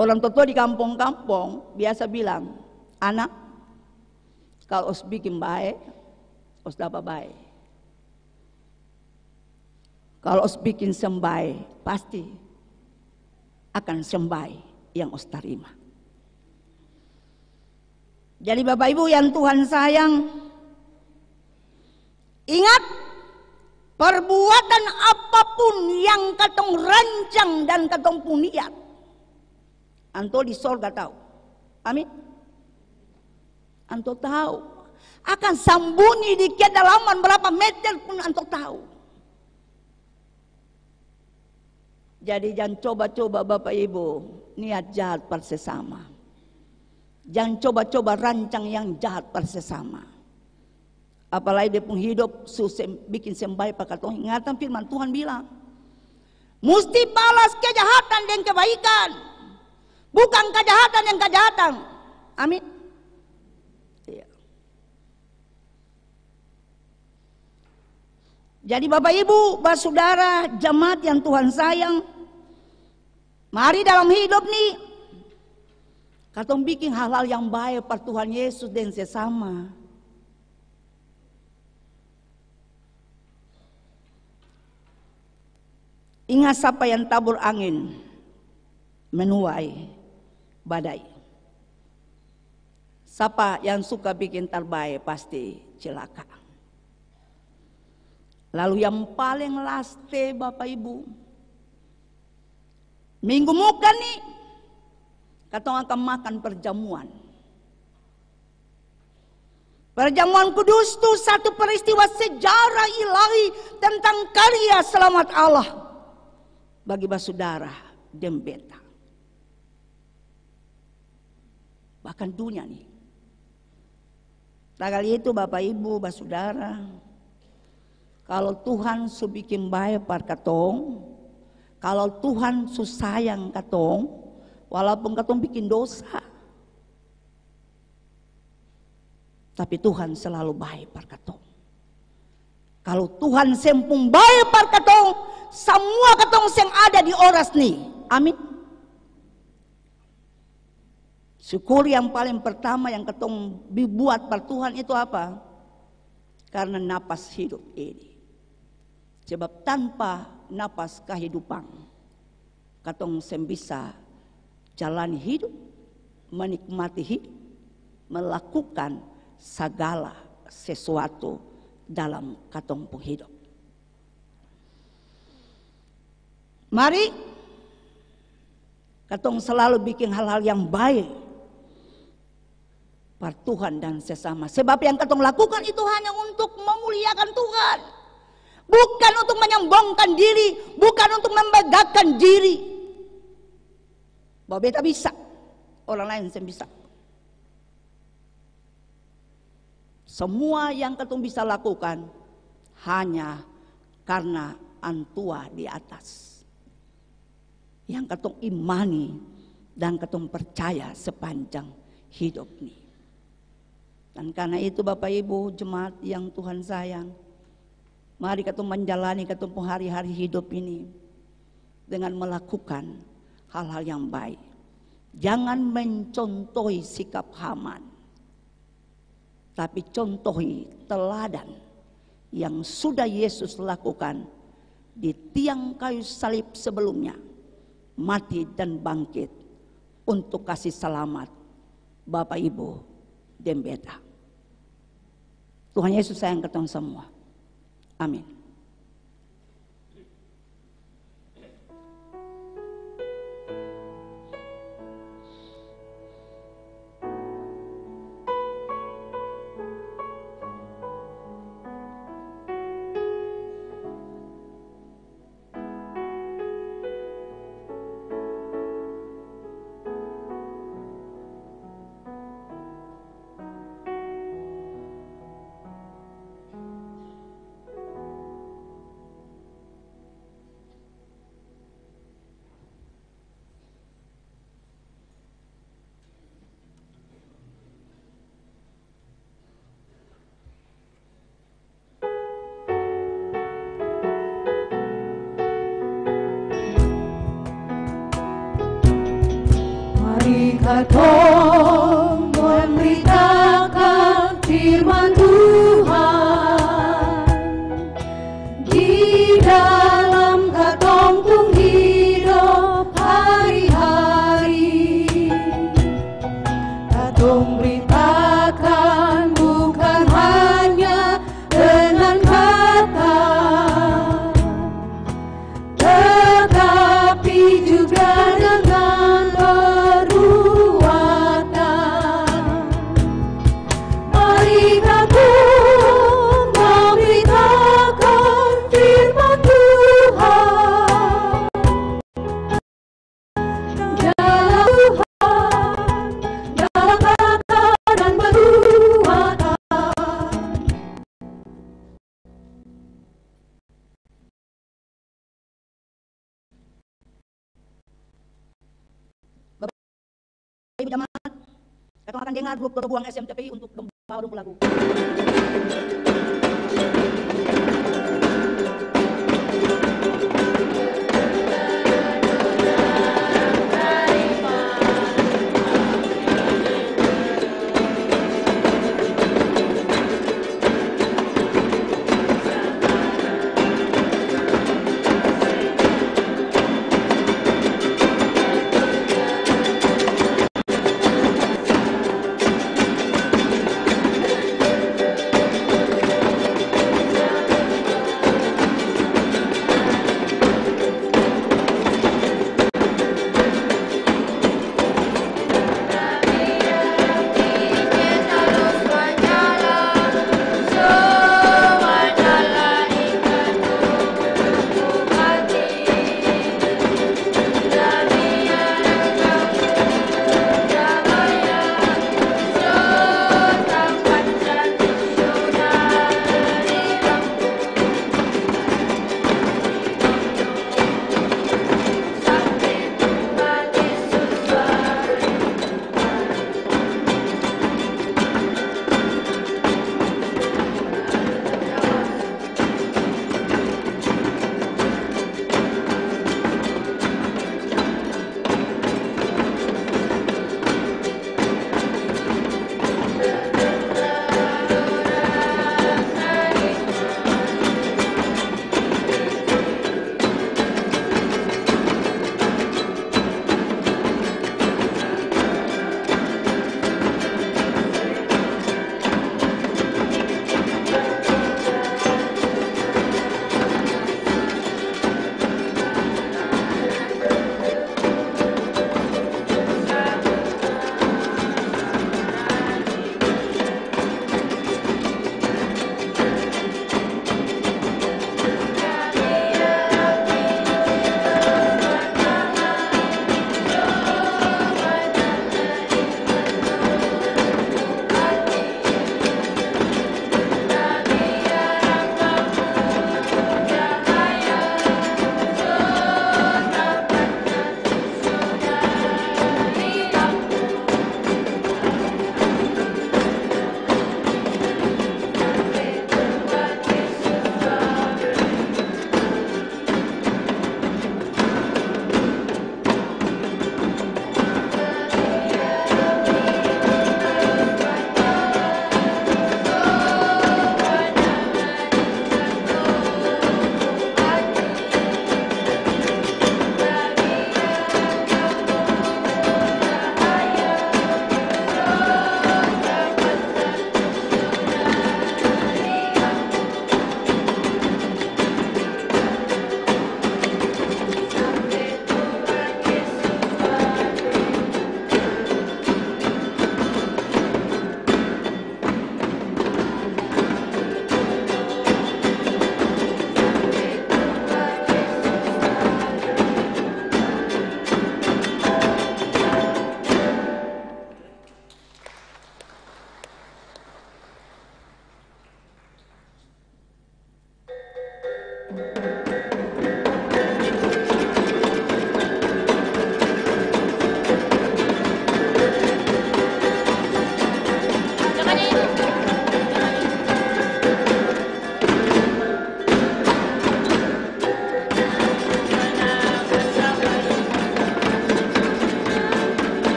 Orang tua di kampung-kampung biasa bilang, anak, kalau os bikin baik, os dapat baik. Kalau os bikin sembaik, pasti akan sembaik yang os terima. Jadi Bapak Ibu yang Tuhan sayang, ingat, perbuatan apapun yang katong rancang dan katong pun niat, anto di sorga tahu. Amin. Anto tahu. Akan sembunyi di kedalaman berapa meter pun anto tahu. Jadi jangan coba-coba Bapak Ibu niat jahat pada sesama. Jangan coba-coba rancang yang jahat pada sesama. Apalagi dia pun hidup bikin sembaik pakai Tuhan. Ingatan firman Tuhan bilang, mesti balas kejahatan dan kebaikan, bukan kejahatan yang kejahatan. Amin. Iya. Jadi Bapak Ibu, saudara, jemaat yang Tuhan sayang, mari dalam hidup nih katong bikin hal-hal yang baik per Tuhan Yesus dan sesama. Ingat siapa yang tabur angin menuai badai. Siapa yang suka bikin terbaik pasti celaka. Lalu yang paling laste Bapak Ibu, minggu muka nih katong akan makan perjamuan. Perjamuan kudus itu satu peristiwa sejarah ilahi tentang karya selamat Allah bagi saudara dan beta. Bahkan dunia nih. Kali itu Bapak Ibu, saudara, kalau Tuhan su bikin baik par katong, kalau Tuhan su sayang katong, walaupun katong bikin dosa, tapi Tuhan selalu baik par katong. Kalau Tuhan sempung baik par katong, semua katong yang ada di oras nih. Amin. Syukur yang paling pertama yang katong dibuat par Tuhan itu apa? Karena napas hidup ini. Sebab tanpa napas kehidupan, katong sem bisa jalani hidup, menikmati hidup, melakukan segala sesuatu dalam katong pun hidup. Mari katong selalu bikin hal-hal yang baik par Tuhan dan sesama. Sebab yang katong lakukan itu hanya untuk memuliakan Tuhan, bukan untuk menyombongkan diri, bukan untuk membanggakan diri. Bahwa beta bisa, orang lain saya bisa. Semua yang katong bisa lakukan hanya karena Antua di atas, yang katong imani dan katong percaya sepanjang hidup ini. Dan karena itu Bapak Ibu jemaat yang Tuhan sayang, mari katong menjalani katong hari-hari hidup ini dengan melakukan hal-hal yang baik. Jangan mencontohi sikap Haman, tapi contohi teladan yang sudah Yesus lakukan di tiang kayu salib sebelumnya, mati dan bangkit untuk kasih selamat Bapak Ibu dan beta. Tuhan Yesus sayang ketong semua. Amin.
Katong memberitakan firman Tuhan di dalam katong pun hidup hari-hari. Katong beritakan bukan hanya dengan kata, tetapi juga dengan
jemaat, kita akan dengar grup Buang SMTPI untuk membawa lagu.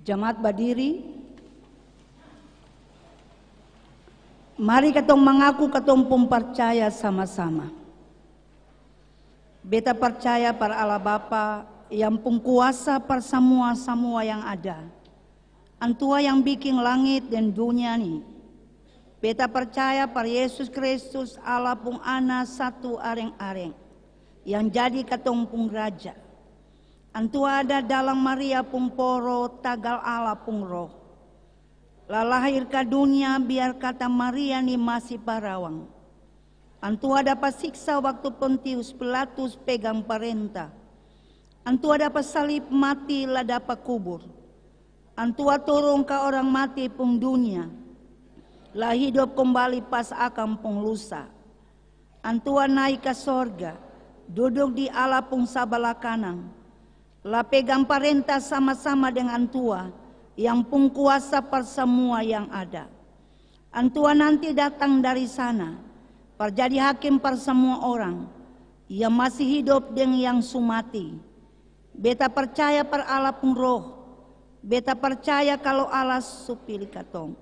Jemaat berdiri. Mari katong mengaku katong pun percaya sama-sama. Beta percaya para Allah Bapa yang pun kuasa per semua yang ada. Antua yang bikin langit dan dunia ini. Beta percaya par Yesus Kristus Allah pun ana satu areng-areng. Yang jadi katong pun raja. Antua ada dalam Maria pun poro tagal Allah pun roh. Lahir ke dunia biar kata Maria ni masih parawang. Antua dapat siksa waktu Pontius Pilatus pegang perintah. Antua dapat salib mati lah dapat kubur. Antua turun ke orang mati pun dunia. Lah hidup kembali pas akan pun lusa. Antua naik ke sorga. Duduk di Allah pun sabelah kanan. Lah pegang perintah sama-sama dengan Antua yang pun kuasa per semua yang ada. Antua nanti datang dari sana, perjadi hakim per semua orang yang masih hidup dan yang sumati. Beta percaya per Allah pun roh. Beta percaya kalau Allah supili katong.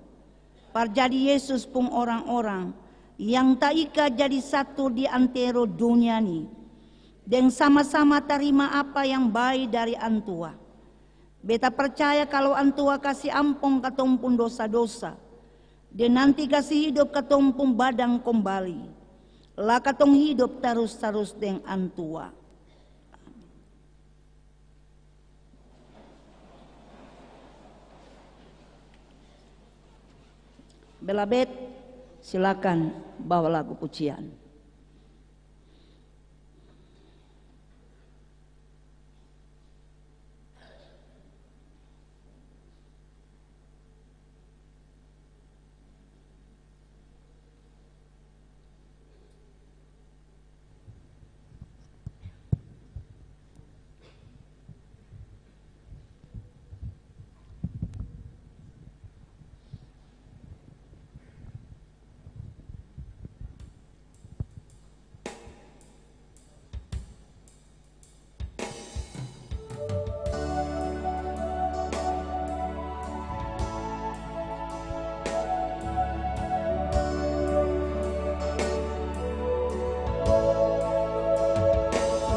Perjadi Yesus pun orang-orang yang tak ika jadi satu di antero dunia ni. Dan sama-sama terima apa yang baik dari Antua. Beta percaya kalau Antua kasih ampun katong pun dosa-dosa. Dan nanti kasih hidup katong pun badang kembali. Lah katong hidup terus-terus dengan Antua. Belabet, silakan bawa lagu pujian.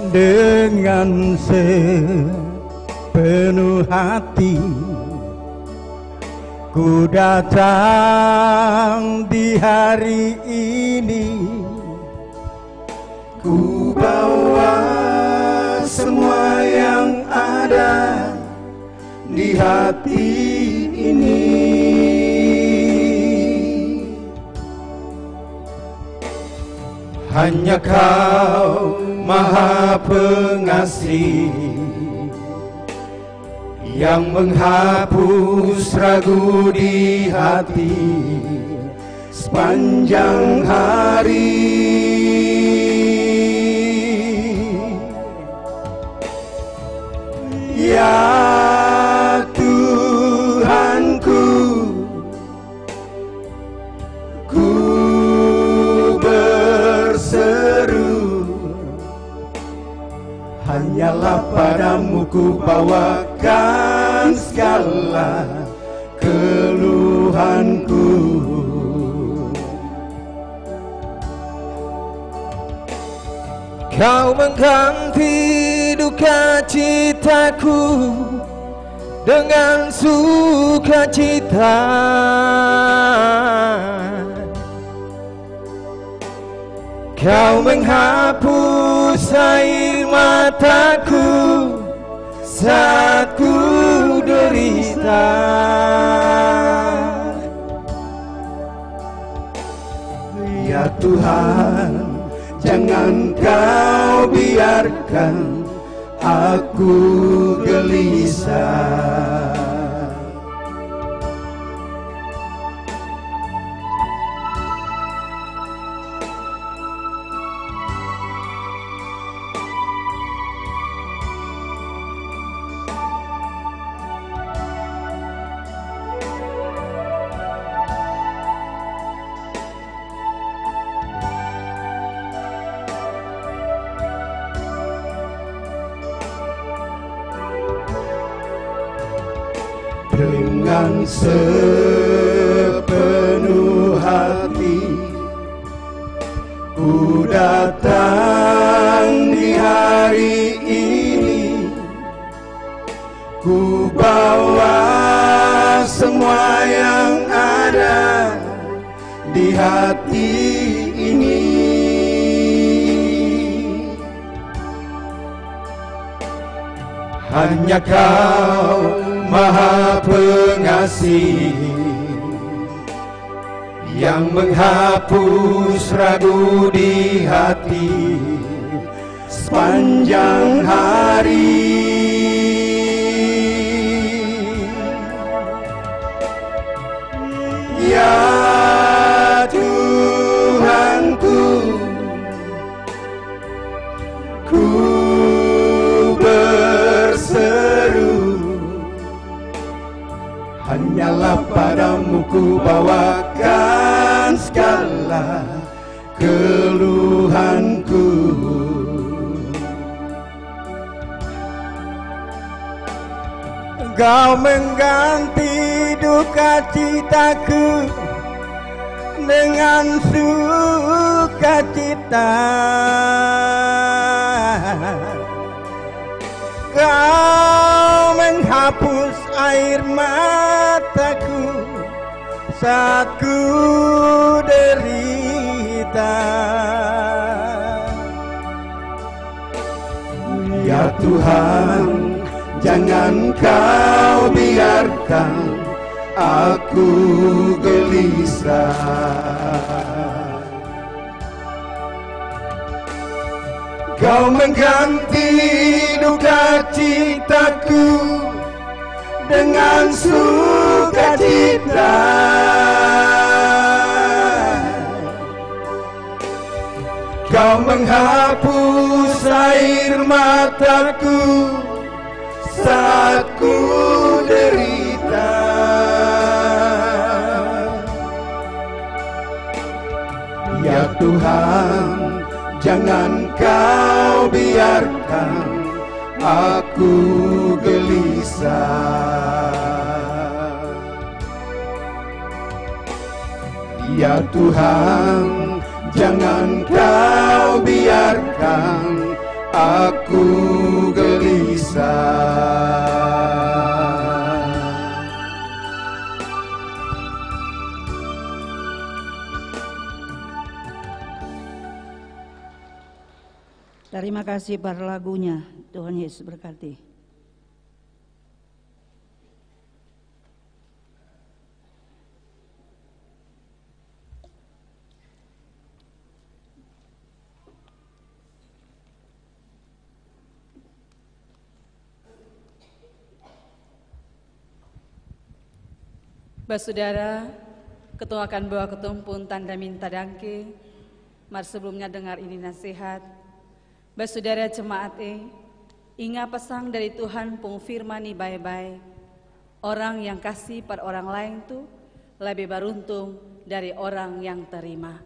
Dengan sepenuh hati ku datang di hari ini. Ku bawa semua yang ada di hati ini. Hanya Kau Maha Pengasih yang menghapus ragu di hati sepanjang hari. Ya Tuhanku, ku berseru, hanyalah padamu ku bawakan segala keluhanku. Kau mengganti duka citaku dengan sukacita. Kau menghapus air mataku saat ku derita. Ya Tuhan, jangan Kau biarkan aku gelisah. dengan sepenuh hati ku datang di hari ini, ku bawa semua yang ada di hati ini. Hanya Kau Maha Pengasih yang menghapus ragu di hati sepanjang hari. Ya Tuhanku, ku berseru, hanyalah padamu ku bawakan segala keluhanku. Engkau mengganti duka citaku dengan sukacita. Kau menghapus air mataku saat ku derita. Ya Tuhan, jangan Kau biarkan aku gelisah. Kau mengganti duka citaku dengan sukacita. Kau menghapus air mataku saat ku derita. Ya Tuhan, jangan Kau biarkan aku gelisah. Ya Tuhan, jangan Kau biarkan aku gelisah.
Terima kasih para lagunya. Tuhan Yesus berkati.
Saudara, ketua akan bawa ketumpun tanda minta dangke. Mari sebelumnya dengar ini nasihat. Saudara jemaat ingat pesan dari Tuhan pengfirmani baik-baik. Orang yang kasih pada orang lain tuh lebih beruntung dari orang yang terima.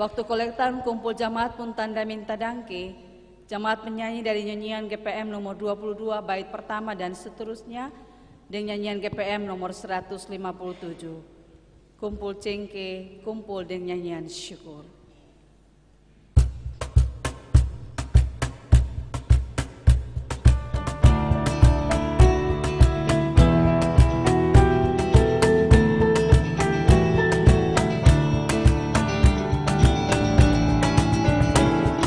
Waktu kolektan kumpul jemaat pun tanda minta dangke, jemaat menyanyi dari nyanyian GPM nomor 22 bait pertama dan seterusnya dengan nyanyian GPM nomor 157. Kumpul cengke, kumpul dengan nyanyian syukur.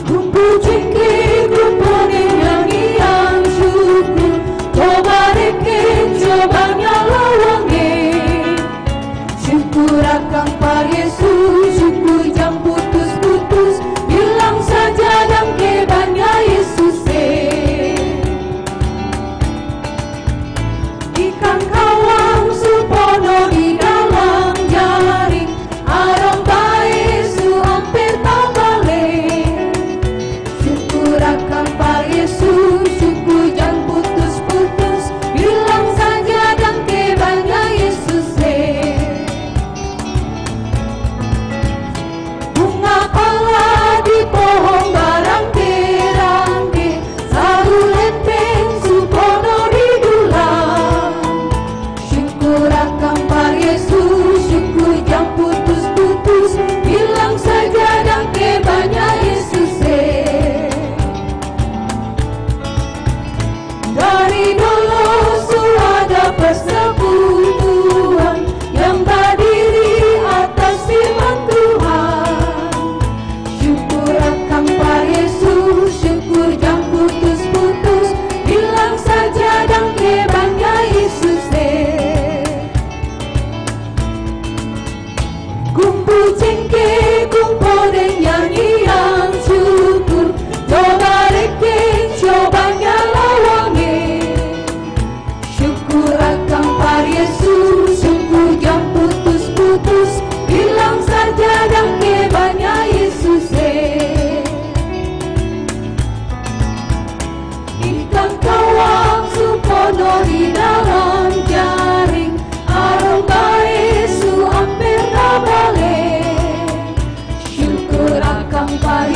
Kumpul cengke, kumpul nyanyian syukur. Coba reke, coba nyalawange. Syukur akan Pak Yesus, syukur jam putus-putus. Bilang saja dangke banyak Yesus ikan kawang supono di dalam jaring. Arang bae su hampir tak balik.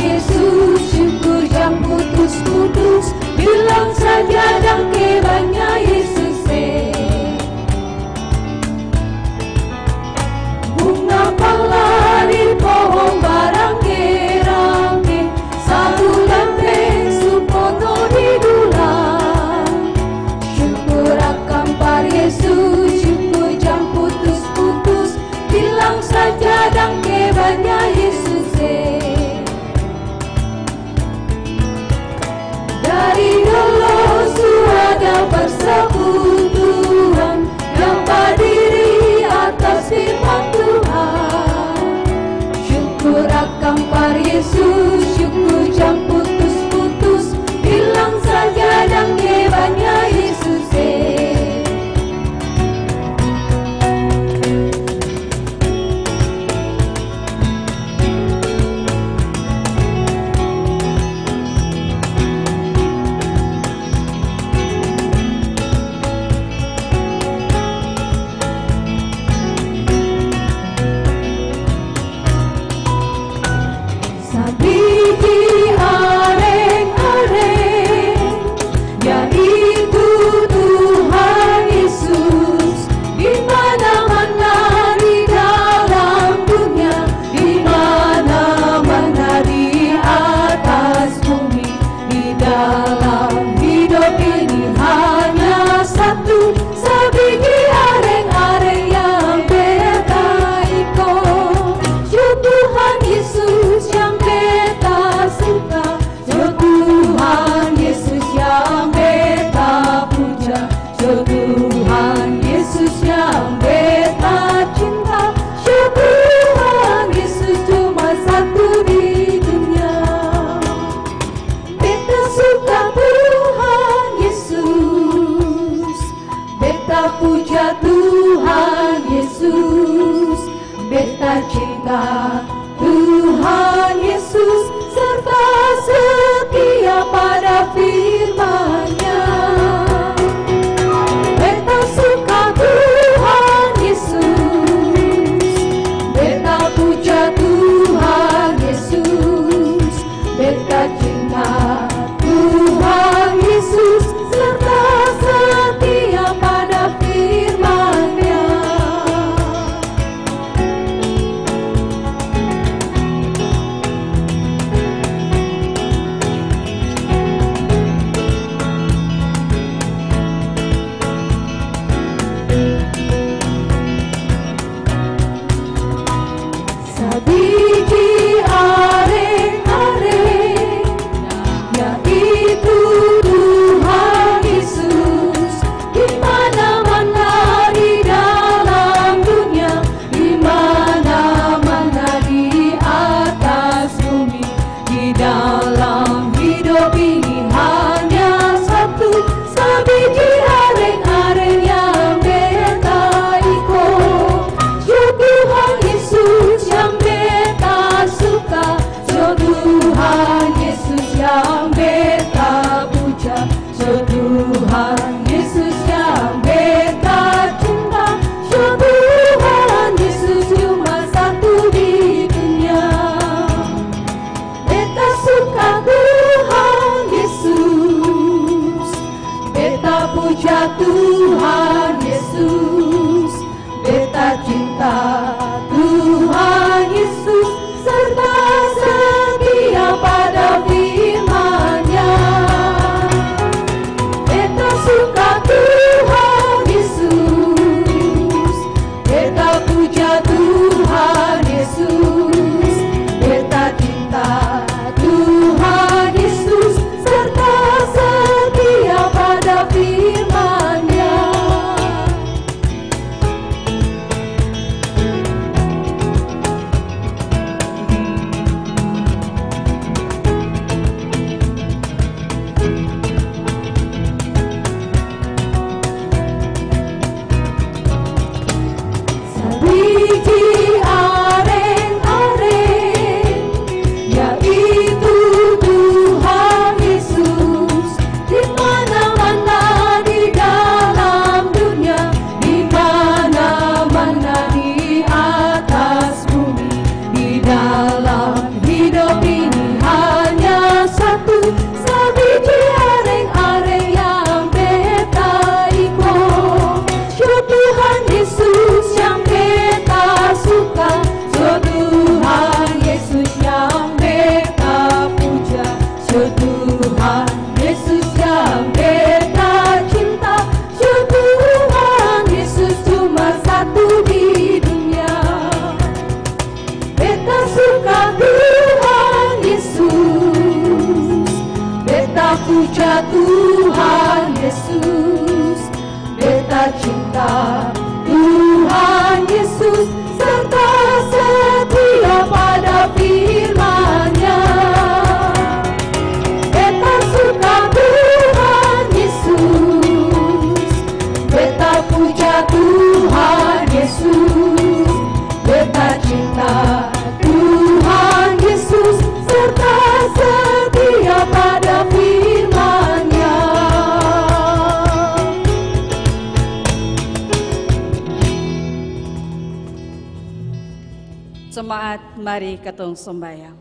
Yesus, syukur jam putus-putus, bilang saja dan kebannya Yesus. Bunga pala di pohon barangke-rangke, satu lempeng supono di dulang. Syukur akan Par Yesus, syukur jam putus-putus, bilang saja dan kebannya Yesus. Dari dulu sudah persekutuan yang berdiri atas firman Tuhan. Syukur akan Par Yesus, syukur jam putus-putus, bilang saja dan kebannya Yesus. Tuhan Yesus serta setia pada firman-Nya. Beta suka Tuhan Yesus, beta puja Tuhan Yesus, beta cinta Tuhan Yesus serta setia pada firman-Nya. Sabiji areng-areng puja Tuhan Yesus, beta cinta Tuhan Yesus, serta setia pada firman-Nya. Beta suka Tuhan Yesus, beta puja Tuhan Yesus, beta cinta Tuhan Yesus, serta setia pada firman-Nya.
Jemaat, mari ketong sembayang.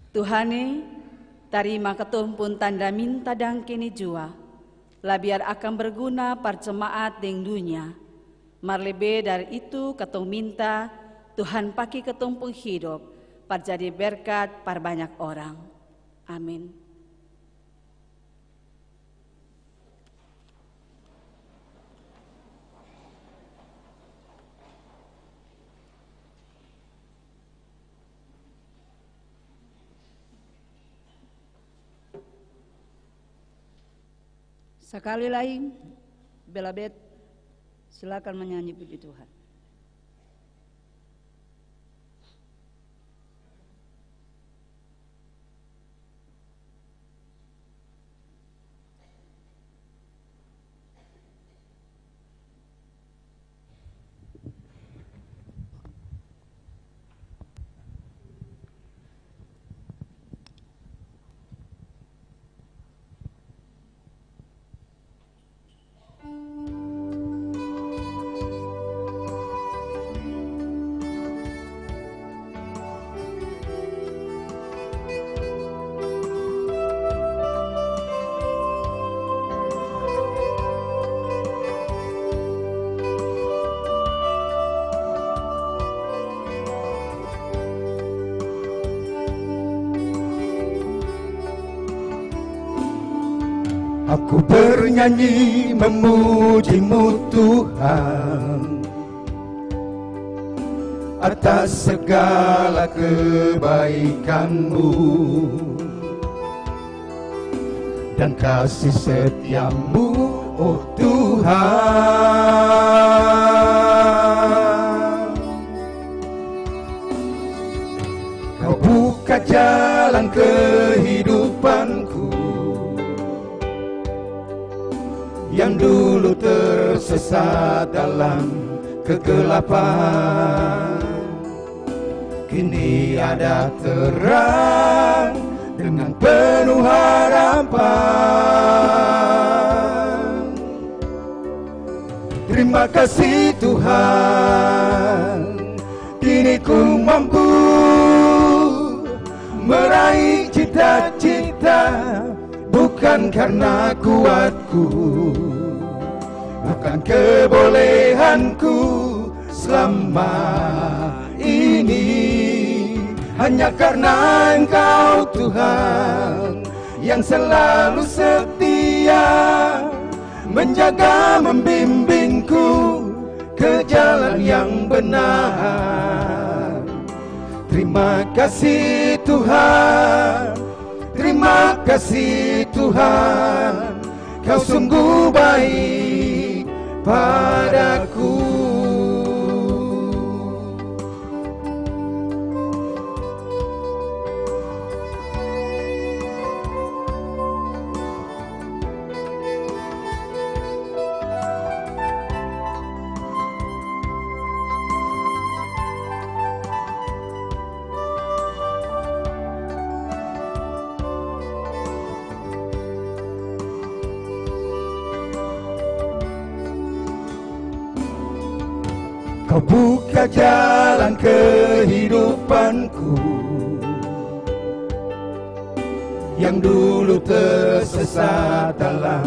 Tuhane, tarima ketong pun tanda minta dan kini jua, lah biar akan berguna par jemaat deng dunia. Mar lebih dari itu ketong minta Tuhan pakai ketong pun hidup, par jadi berkat par banyak orang. Amin.
Sekali lagi, Belabet, silakan menyanyi puji Tuhan.
Aku bernyanyi memuji-Mu Tuhan, atas segala kebaikan-Mu dan kasih setia-Mu, oh Tuhan. Kau buka jalan kehidupanku yang dulu tersesat dalam kegelapan. Kini ada terang dengan penuh harapan. Terima kasih Tuhan, kini ku mampu meraih cita-cita, bukan karena kuatku, bukan kebolehanku selama ini, hanya karena Engkau Tuhan yang selalu setia, menjaga membimbingku ke jalan yang benar. Terima kasih Tuhan, terima kasih Tuhan, Kau sungguh baik padaku. Kau buka jalan kehidupanku yang dulu tersesat dalam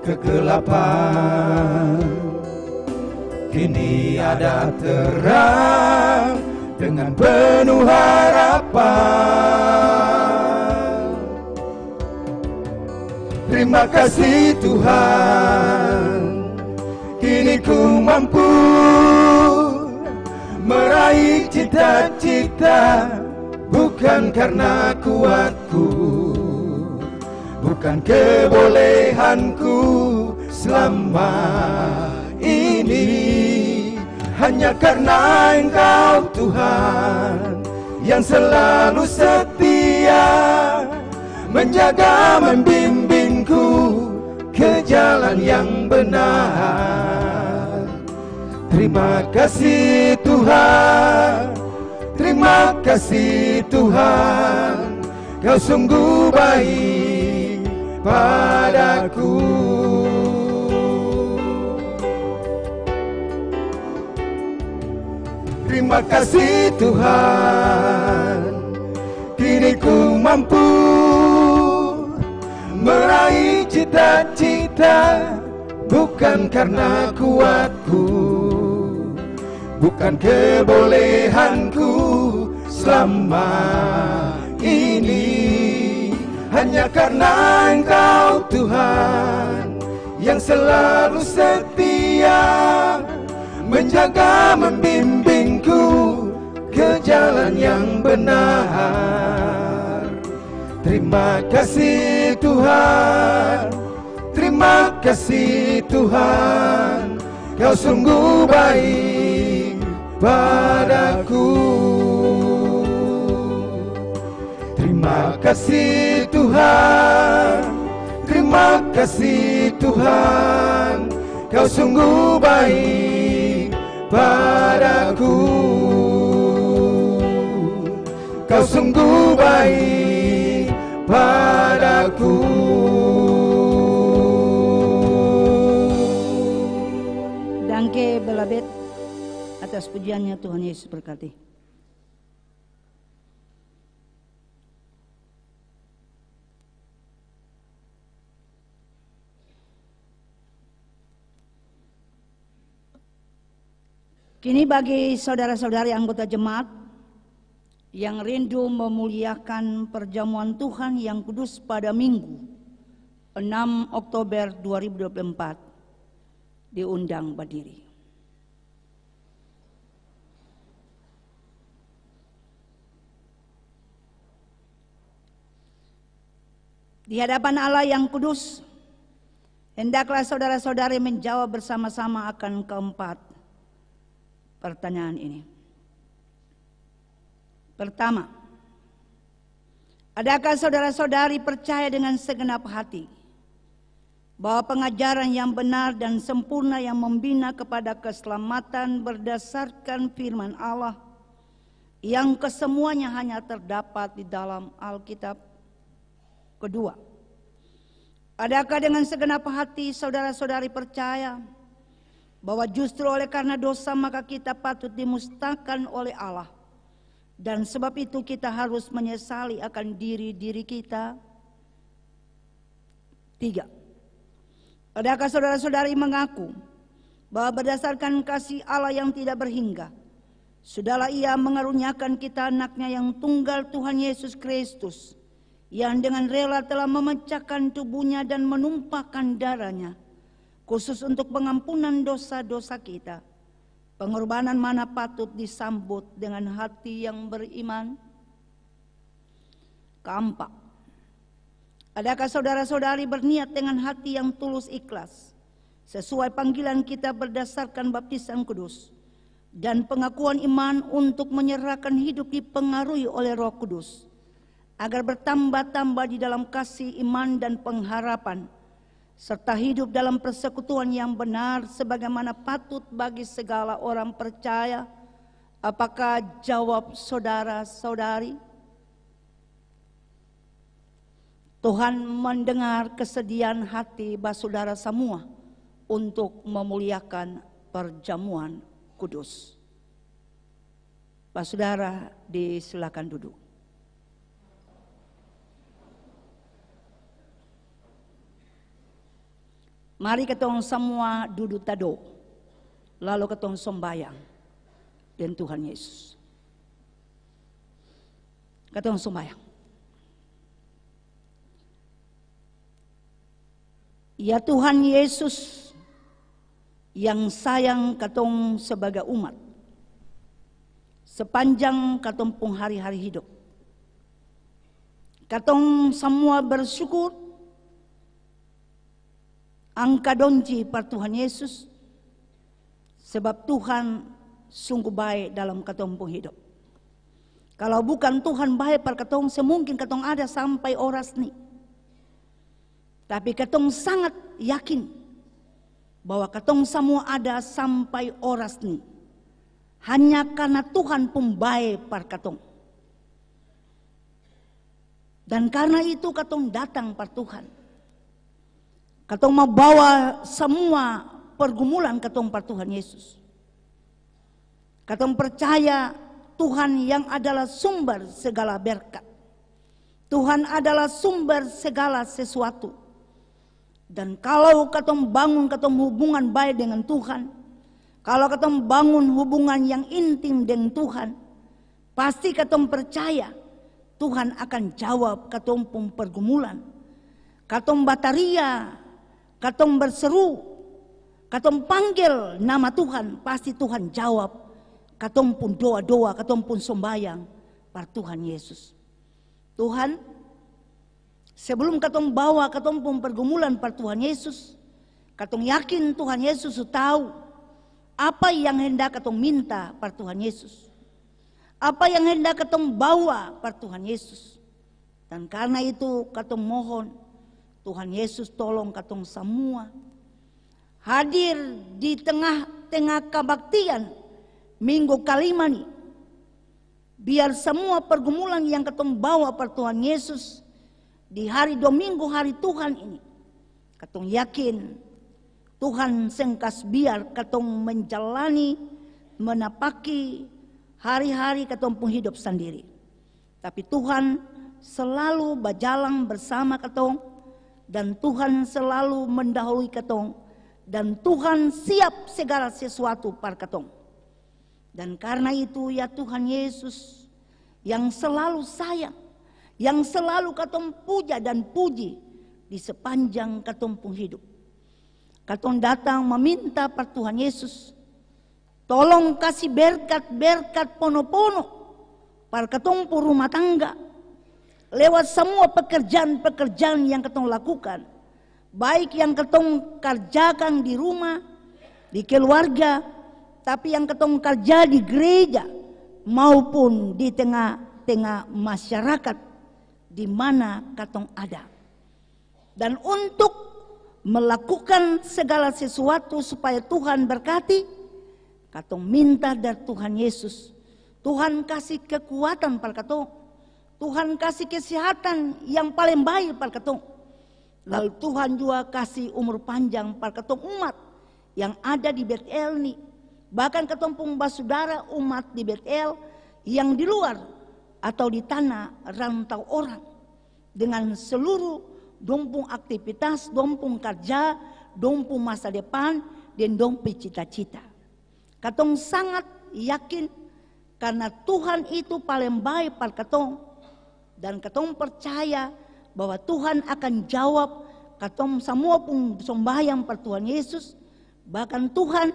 kegelapan. Kini ada terang dengan penuh harapan. Terima kasih Tuhan, kini ku mampu meraih cita-cita, bukan karena kuatku, bukan kebolehanku selama ini, hanya karena Engkau Tuhan yang selalu setia, menjaga membimbingku ke jalan yang benar. Terima kasih Tuhan, terima kasih Tuhan, Kau sungguh baik padaku. Terima kasih Tuhan, kini ku mampu meraih cita-cita, bukan karena kuatku, bukan kebolehanku selama ini, hanya karena Engkau Tuhan yang selalu setia, menjaga membimbingku ke jalan yang benar. Terima kasih Tuhan, terima kasih Tuhan, Kau sungguh baik padaku. Terima kasih Tuhan, terima kasih Tuhan, Kau sungguh baik padaku. Kau sungguh baik padaku.
Danke Belabet atas pujiannya. Tuhan Yesus berkati. Kini bagi saudara-saudari anggota jemaat yang rindu memuliakan perjamuan Tuhan yang kudus pada Minggu 6 Oktober 2024, diundang berdiri. Di hadapan Allah yang kudus, hendaklah saudara-saudari menjawab bersama-sama akan keempat pertanyaan ini. Pertama, adakah saudara-saudari percaya dengan segenap hati bahwa pengajaran yang benar dan sempurna yang membina kepada keselamatan berdasarkan firman Allah yang kesemuanya hanya terdapat di dalam Alkitab? Kedua, adakah dengan segenap hati saudara-saudari percaya bahwa justru oleh karena dosa maka kita patut dimusnahkan oleh Allah, dan sebab itu kita harus menyesali akan diri-diri kita? Tiga, adakah saudara-saudari mengaku bahwa berdasarkan kasih Allah yang tidak berhingga, sudahlah Ia mengaruniakan kita anaknya yang tunggal, Tuhan Yesus Kristus, yang dengan rela telah memecahkan tubuhnya dan menumpahkan darahnya khusus untuk pengampunan dosa-dosa kita? Pengorbanan mana patut disambut dengan hati yang beriman? Keempat, adakah saudara-saudari berniat dengan hati yang tulus ikhlas sesuai panggilan kita berdasarkan baptisan kudus dan pengakuan iman untuk menyerahkan hidup dipengaruhi oleh Roh Kudus agar bertambah-tambah di dalam kasih, iman dan pengharapan, serta hidup dalam persekutuan yang benar sebagaimana patut bagi segala orang percaya? Apakah jawab saudara-saudari? Tuhan mendengar kesedihan hati saudara semua untuk memuliakan perjamuan kudus. Saudara, disilakan duduk. Mari ketong semua duduk tado, lalu ketong sembayang dan Tuhan Yesus. Ketong sembayang. Ya Tuhan Yesus yang sayang katong sebagai umat sepanjang katong pung hari-hari hidup. Katong semua bersyukur angka donji par Tuhan Yesus, sebab Tuhan sungguh baik dalam katong pun hidup. Kalau bukan Tuhan baik par katong, semungkin katong ada sampai oras nih. Tapi katong sangat yakin bahwa katong semua ada sampai oras nih hanya karena Tuhan pun baik par katong. Dan karena itu katong datang par Tuhan. Katong mau bawa semua pergumulan katong par Tuhan Yesus. Katong percaya Tuhan yang adalah sumber segala berkat. Tuhan adalah sumber segala sesuatu. Dan kalau katong bangun katong hubungan baik dengan Tuhan, kalau katong bangun hubungan yang intim dengan Tuhan, pasti katong percaya Tuhan akan jawab katong pun pergumulan. Katong bataria, katong berseru, katong panggil nama Tuhan, pasti Tuhan jawab. Katong pun doa-doa, katong pun sembahyang par Tuhan Yesus. Tuhan, sebelum katong bawa katong pun pergumulan par Tuhan Yesus, katong yakin Tuhan Yesus tahu apa yang hendak katong minta par Tuhan Yesus. Apa yang hendak katong bawa par Tuhan Yesus. Dan karena itu katong mohon Tuhan Yesus tolong katong semua hadir di tengah-tengah kebaktian minggu kelima nih. Biar semua pergumulan yang katong bawa par Tuhan Yesus di hari Domingo hari Tuhan ini, katong yakin Tuhan sengkas biar katong menjalani, menapaki hari-hari katong pun hidup sendiri. Tapi Tuhan selalu berjalan bersama katong, dan Tuhan selalu mendahului katong, dan Tuhan siap segala sesuatu par katong. Dan karena itu ya Tuhan Yesus yang selalu sayang, yang selalu katong puja dan puji di sepanjang katong pun hidup. Katong datang meminta par Tuhan Yesus, tolong kasih berkat-berkat pono-pono par katong pun rumah tangga. Lewat semua pekerjaan-pekerjaan yang katong lakukan, baik yang katong kerjakan di rumah, di keluarga, tapi yang katong kerja di gereja maupun di tengah-tengah masyarakat di mana katong ada. Dan untuk melakukan segala sesuatu supaya Tuhan berkati, katong minta dari Tuhan Yesus. Tuhan kasih kekuatan par katong. Tuhan kasih kesehatan yang paling baik par katong. Lalu Tuhan juga kasih umur panjang par katong umat yang ada di Betel nih. Bahkan katong pun basudara umat di Betel yang di luar atau di tanah rantau orang. Dengan seluruh dompung aktivitas, dompung kerja, dompung masa depan, dan dompung cita-cita. Katong sangat yakin karena Tuhan itu paling baik par katong. Dan katong percaya bahwa Tuhan akan jawab katong semua pun sembahyang par Tuhan Yesus. Bahkan Tuhan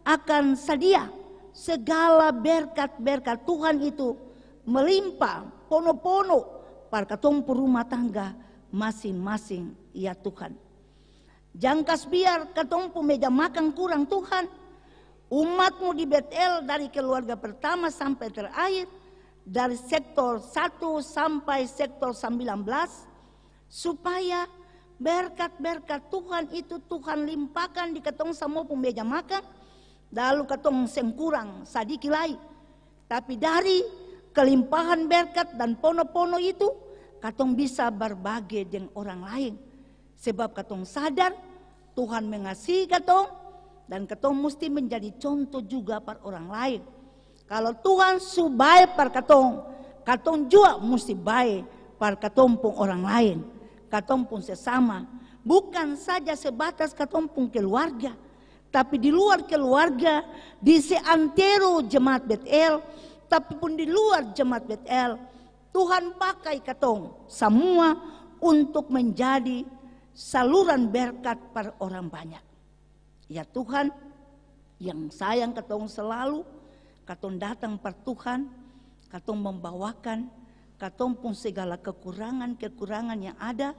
akan sedia segala berkat-berkat Tuhan itu melimpah pono-pono par katong pun rumah tangga masing-masing ya Tuhan. Jangkas biar katong pun meja makan kurang Tuhan. Umatmu di Betel dari keluarga pertama sampai terakhir, dari sektor 1 sampai sektor 19, supaya berkat-berkat Tuhan itu Tuhan limpahkan di katong semua pun meja makan. Lalu katong sengkurang sadiki lagi. Tapi dari kelimpahan berkat dan pono-pono itu, katong bisa berbagi dengan orang lain. Sebab katong sadar Tuhan mengasihi katong, dan katong mesti menjadi contoh juga par orang lain. Kalau Tuhan su baik par katong, katong juga mesti baik par katong pun orang lain. Katong pun sesama, bukan saja sebatas katong pun keluarga, tapi di luar keluarga, di seantero jemaat Betel, tapi pun di luar jemaat Betel, Tuhan pakai katong semua untuk menjadi saluran berkat para orang banyak. Ya Tuhan, yang sayang katong selalu, katong datang par Tuhan, katong membawakan, katong pun segala kekurangan-kekurangan yang ada,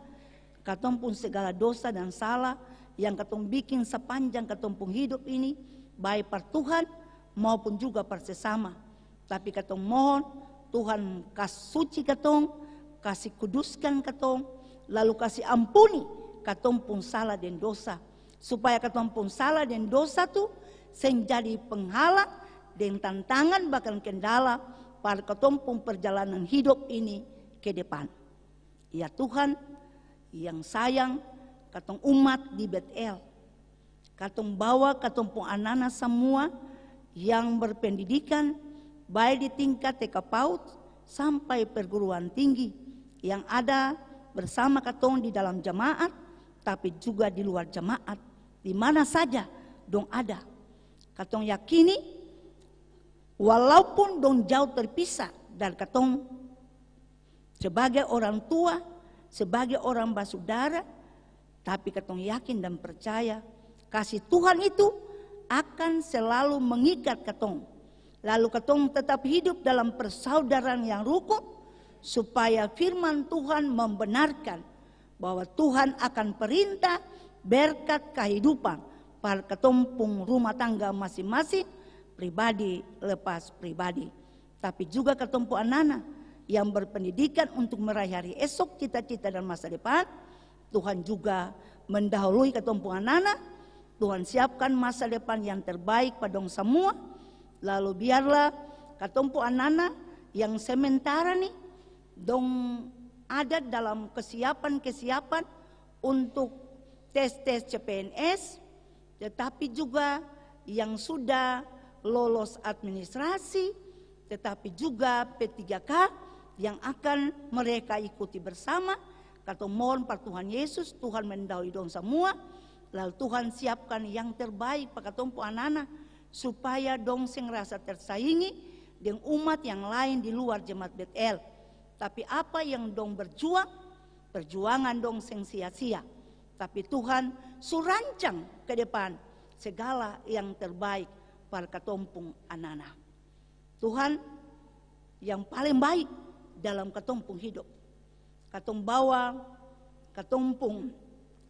katong pun segala dosa dan salah yang katong bikin sepanjang katong pun hidup ini, baik per Tuhan maupun juga per sesama. Tapi katong mohon Tuhan kasih suci katong, kasih kuduskan katong, lalu kasih ampuni katong pun salah dan dosa, supaya katong pun salah dan dosa tuh menjadi penghalang dan tantangan bahkan kendala pada katong pun perjalanan hidup ini ke depan. Ya Tuhan yang sayang, katong umat di Betel, katong bawa katong pun anak-anak semua yang berpendidikan baik di tingkat TK PAUD sampai perguruan tinggi, yang ada bersama katong di dalam jemaat, tapi juga di luar jemaat, di mana saja dong ada. Katong yakini walaupun dong jauh terpisah dari katong sebagai orang tua, sebagai orang basudara, tapi katong yakin dan percaya kasih Tuhan itu akan selalu mengikat katong. Lalu katong tetap hidup dalam persaudaraan yang rukun, supaya firman Tuhan membenarkan bahwa Tuhan akan perintah berkat kehidupan pada katong pun rumah tangga masing-masing, pribadi lepas pribadi. Tapi juga katong pun anak-anak yang berpendidikan untuk meraih hari esok, cita-cita dan masa depan, Tuhan juga mendahului katong pun anak-anak. Tuhan siapkan masa depan yang terbaik pada dong semua. Lalu biarlah katong pun anak-anak yang sementara nih dong ada dalam kesiapan untuk tes-tes CPNS, tetapi juga yang sudah lolos administrasi, tetapi juga P3K yang akan mereka ikuti bersama. Katong mohon pada Tuhan Yesus, Tuhan mendahului dong semua. Lalu Tuhan siapkan yang terbaik pada katong pun anak-anak, supaya dong sing rasa tersaingi dengan umat yang lain di luar jemaat Betel. Tapi apa yang dong berjuang, perjuangan dong sing sia-sia. Tapi Tuhan surancang ke depan segala yang terbaik para katompung anak-anak. Tuhan yang paling baik dalam katompung hidup. Katong bawa katompung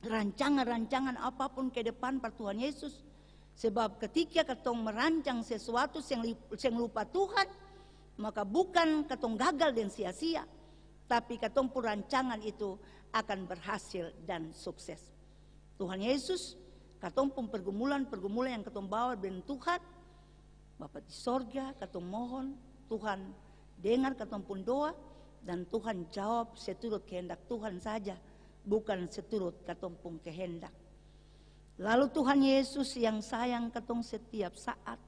rancangan-rancangan apapun ke depan para Tuhan Yesus. Sebab ketika katong merancang sesuatu yang lupa Tuhan, maka bukan katong gagal dan sia-sia, tapi katong pun rancangan itu akan berhasil dan sukses. Tuhan Yesus, katong pun pergumulan yang katong bawa dengan Tuhan, Bapa di sorga, katong mohon Tuhan dengar katong pun doa, dan Tuhan jawab seturut kehendak Tuhan saja, bukan seturut katong pun kehendak. Lalu Tuhan Yesus yang sayang katong setiap saat,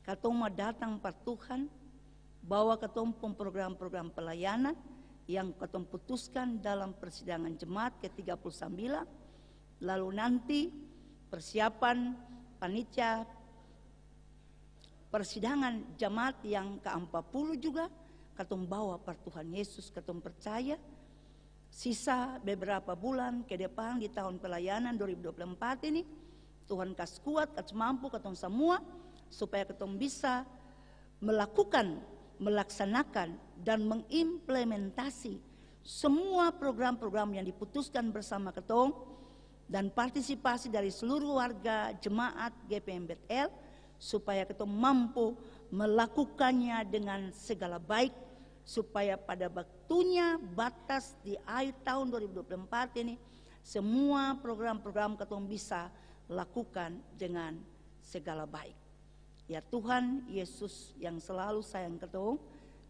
katong mau datang pada Tuhan, bawa katong pun program-program pelayanan yang katong putuskan dalam persidangan jemaat ke-39. Lalu nanti persiapan panitia persidangan jemaat yang ke-40 juga katong bawa pada Tuhan Yesus. Katong percaya sisa beberapa bulan ke depan di tahun pelayanan 2024 ini, Tuhan kasih kuat, kasih mampu katong semua, supaya katong bisa melaksanakan dan mengimplementasi semua program-program yang diputuskan bersama katong, dan partisipasi dari seluruh warga jemaat GPM Betel, supaya katong mampu melakukannya dengan segala baik, supaya pada waktunya batas di akhir tahun 2024 ini semua program-program katong bisa lakukan dengan segala baik. Ya Tuhan Yesus yang selalu sayang katong,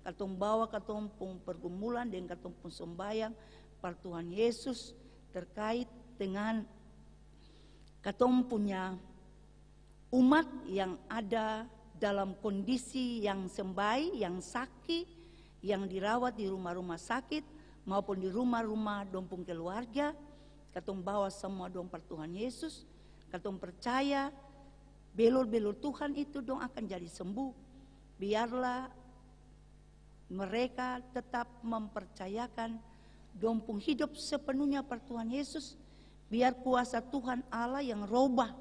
katong bawa katong pun pergumulan dan katong pun sembahyang pada Tuhan Yesus terkait dengan katong punya umat yang ada dalam kondisi yang sembai, yang sakit, yang dirawat di rumah-rumah sakit maupun di rumah-rumah dompung keluarga. Katong bawa semua dong pada Tuhan Yesus. Katong percaya belur-belur Tuhan itu dong akan jadi sembuh. Biarlah mereka tetap mempercayakan dompung hidup sepenuhnya pada Tuhan Yesus. Biar kuasa Tuhan Allah yang robah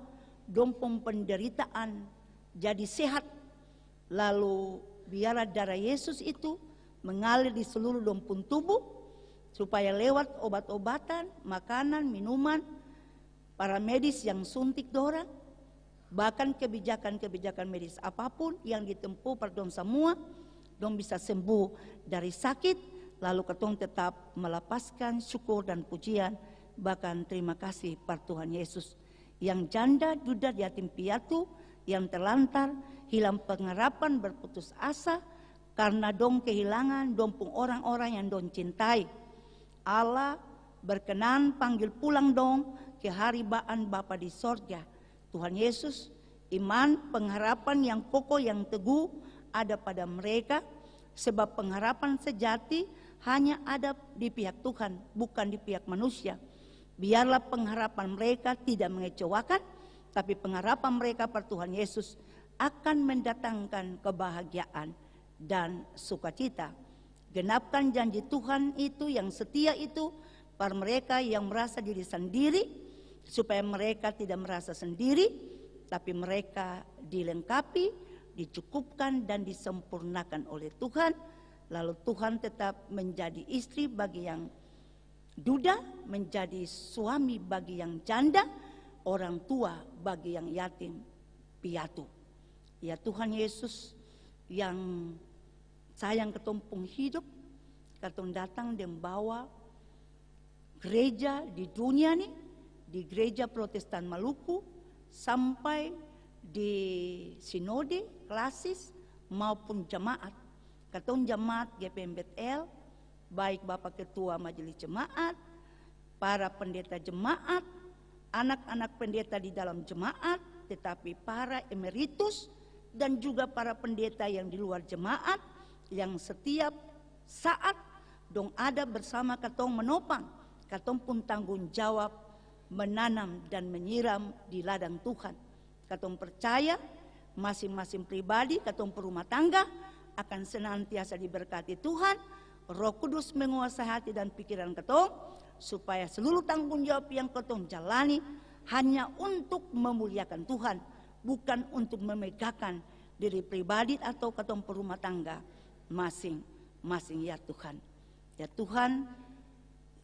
dompung penderitaan jadi sehat. Lalu biarlah darah Yesus itu mengalir di seluruh dompung tubuh, supaya lewat obat-obatan, makanan, minuman, para medis yang suntik dorang, bahkan kebijakan-kebijakan medis apapun yang ditempuh per dong semua, dong bisa sembuh dari sakit, lalu ketong tetap melepaskan syukur dan pujian, bahkan terima kasih per Tuhan Yesus. Yang janda, duda, yatim piatu, yang terlantar, hilang pengharapan, berputus asa, karena dong kehilangan dong pun orang-orang yang dong cintai. Allah berkenan panggil pulang dong ke haribaan Bapa di sorga. Tuhan Yesus, iman, pengharapan yang kokoh, yang teguh ada pada mereka, sebab pengharapan sejati hanya ada di pihak Tuhan, bukan di pihak manusia. Biarlah pengharapan mereka tidak mengecewakan, tapi pengharapan mereka pada Tuhan Yesus akan mendatangkan kebahagiaan dan sukacita. Genapkan janji Tuhan itu yang setia itu pada mereka yang merasa diri sendiri, supaya mereka tidak merasa sendiri, tapi mereka dilengkapi, dicukupkan dan disempurnakan oleh Tuhan. Lalu Tuhan tetap menjadi istri bagi yang duda, menjadi suami bagi yang janda, orang tua bagi yang yatim piatu. Ya Tuhan Yesus yang sayang ketumpung hidup, katong datang dan bawa gereja di dunia nih, di gereja Protestan Maluku sampai di sinode, klasis maupun jemaat. Katong jemaat GPM Betel, baik Bapak Ketua Majelis Jemaat, para pendeta jemaat, anak-anak pendeta di dalam jemaat, tetapi para emeritus dan juga para pendeta yang di luar jemaat yang setiap saat dong ada bersama katong menopang. Katong pun tanggung jawab menanam dan menyiram di ladang Tuhan. Katong percaya masing-masing pribadi, katong perumah tangga akan senantiasa diberkati Tuhan. Roh Kudus menguasai hati dan pikiran katong, supaya seluruh tanggung jawab yang katong jalani hanya untuk memuliakan Tuhan, bukan untuk memegahkan diri pribadi atau katong perumah tangga masing-masing. Ya Tuhan, ya Tuhan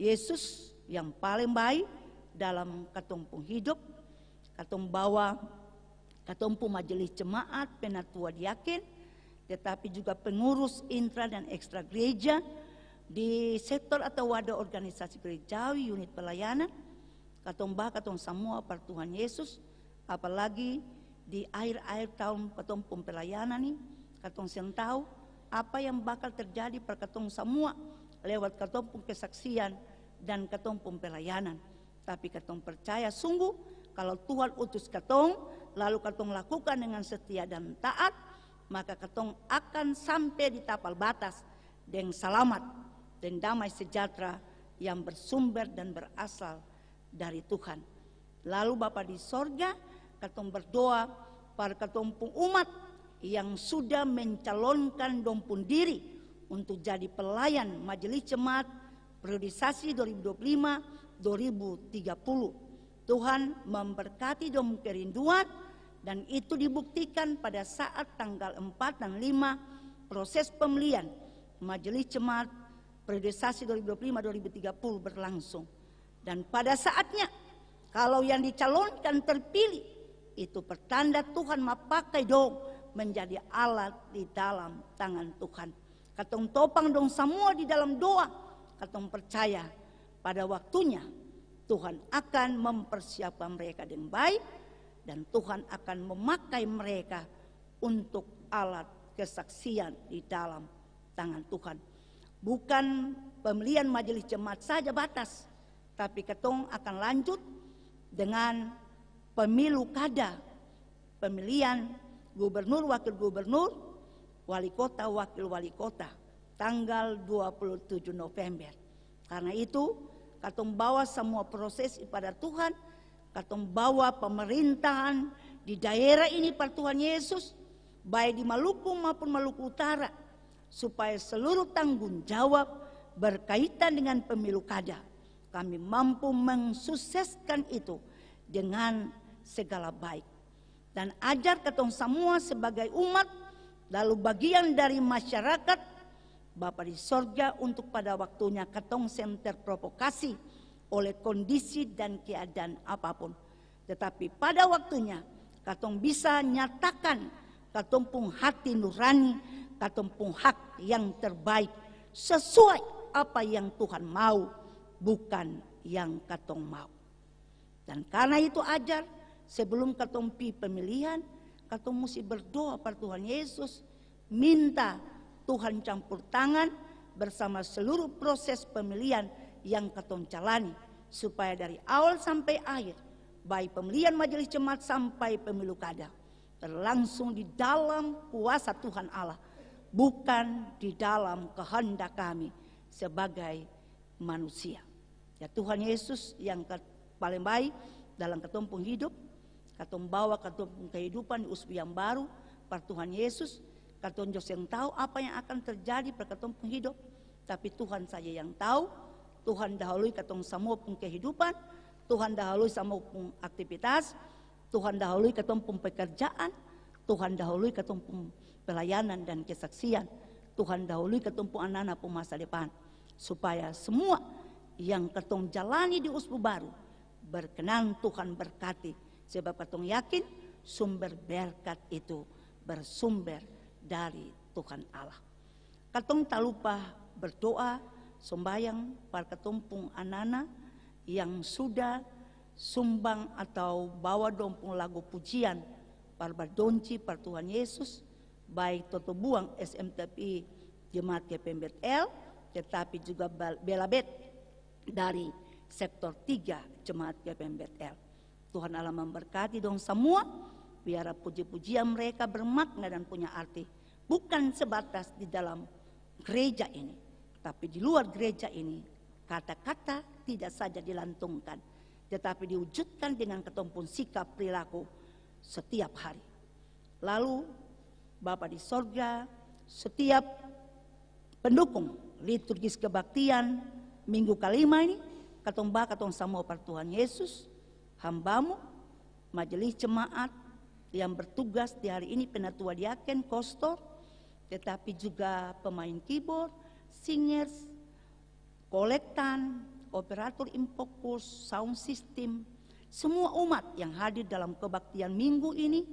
Yesus yang paling baik dalam katumpung hidup, katong bawa katumpung majelis jemaat, penatua diaken, tetapi juga pengurus intra dan ekstra gereja di sektor atau wadah organisasi gerejawi, unit pelayanan, katong semua per Tuhan Yesus, apalagi di akhir-akhir tahun katumpung pelayanan nih, katong sen tahu apa yang bakal terjadi per katong semua lewat katumpung kesaksian dan katumpung pelayanan. Tapi katong percaya sungguh kalau Tuhan utus katong, lalu katong lakukan dengan setia dan taat, maka katong akan sampai di tapal batas dengan selamat dan damai sejahtera yang bersumber dan berasal dari Tuhan. Lalu Bapa di sorga, katong berdoa para katumpung umat yang sudah mencalonkan dompun diri untuk jadi pelayan majelis jemaat periodisasi 2025-2030. Tuhan memberkati dom kerinduan, dan itu dibuktikan pada saat tanggal 4 dan 5 proses pemilihan majelis jemaat periodisasi 2025-2030 berlangsung. Dan pada saatnya kalau yang dicalonkan terpilih, itu pertanda Tuhan mapakai dong menjadi alat di dalam tangan Tuhan. Katong topang dong semua di dalam doa. Katong percaya pada waktunya Tuhan akan mempersiapkan mereka dengan baik, dan Tuhan akan memakai mereka untuk alat kesaksian di dalam tangan Tuhan. Bukan pemilihan majelis jemaat saja batas, tapi katong akan lanjut dengan pemilu kada, pemilihan gubernur, wakil gubernur, wali kota, wakil wali kota, tanggal 27 November. Karena itu katong bawa semua proses kepada Tuhan, katong bawa pemerintahan di daerah ini pada Tuhan Yesus, baik di Maluku maupun Maluku Utara, supaya seluruh tanggung jawab berkaitan dengan pemilu kada kami mampu mensukseskan itu dengan segala baik. Dan ajar katong semua sebagai umat, lalu bagian dari masyarakat Bapa di sorga, untuk pada waktunya katong sen terprovokasi oleh kondisi dan keadaan apapun. Tetapi pada waktunya katong bisa nyatakan katong pun hati nurani, katong pun hak yang terbaik sesuai apa yang Tuhan mau, bukan yang katong mau. Dan karena itu ajar, sebelum katong pi pemilihan, katong mesti berdoa pada Tuhan Yesus, minta Tuhan campur tangan bersama seluruh proses pemilihan yang katong jalani, supaya dari awal sampai akhir, baik pemilihan majelis jemaat sampai pemilu kada, berlangsung di dalam kuasa Tuhan Allah, bukan di dalam kehendak kami sebagai manusia. Ya Tuhan Yesus yang paling baik dalam ketumpung hidup, katong bawa ketumpung kehidupan di usbu yang baru per Tuhan Yesus. Katong jos yang tahu apa yang akan terjadi per ketumpung hidup, tapi Tuhan saja yang tahu. Tuhan dahului katong semua pun kehidupan, Tuhan dahului semua pun aktivitas, Tuhan dahului katong pun pekerjaan, Tuhan dahului katong pun pelayanan dan kesaksian, Tuhan dahului katong pun anak-anak pun masa depan, supaya semua yang katong jalani di usbu baru berkenan Tuhan berkati, sebab katong yakin sumber berkat itu bersumber dari Tuhan Allah. Katong tak lupa berdoa sembayang para ketumpung anak-anak yang sudah sumbang atau bawa dompung lagu pujian para berdonci para Tuhan Yesus, baik Toto Buang SMTPI Jemaat GPM Betel, tetapi juga Belabet dari sektor 3 Jemaat GPM Betel. Tuhan Allah memberkati dong semua, biar puji-pujian mereka bermakna dan punya arti, bukan sebatas di dalam gereja ini, tapi di luar gereja ini. Kata-kata tidak saja dilantungkan, tetapi diwujudkan dengan ketumpun sikap perilaku setiap hari. Lalu Bapa di sorga, setiap pendukung liturgis kebaktian minggu kelima ini, katong semua per Tuhan Yesus, hambamu, majelis jemaat yang bertugas di hari ini, penatua diaken, kostor, tetapi juga pemain keyboard, singers, kolektan, operator impokus, sound system, semua umat yang hadir dalam kebaktian minggu ini,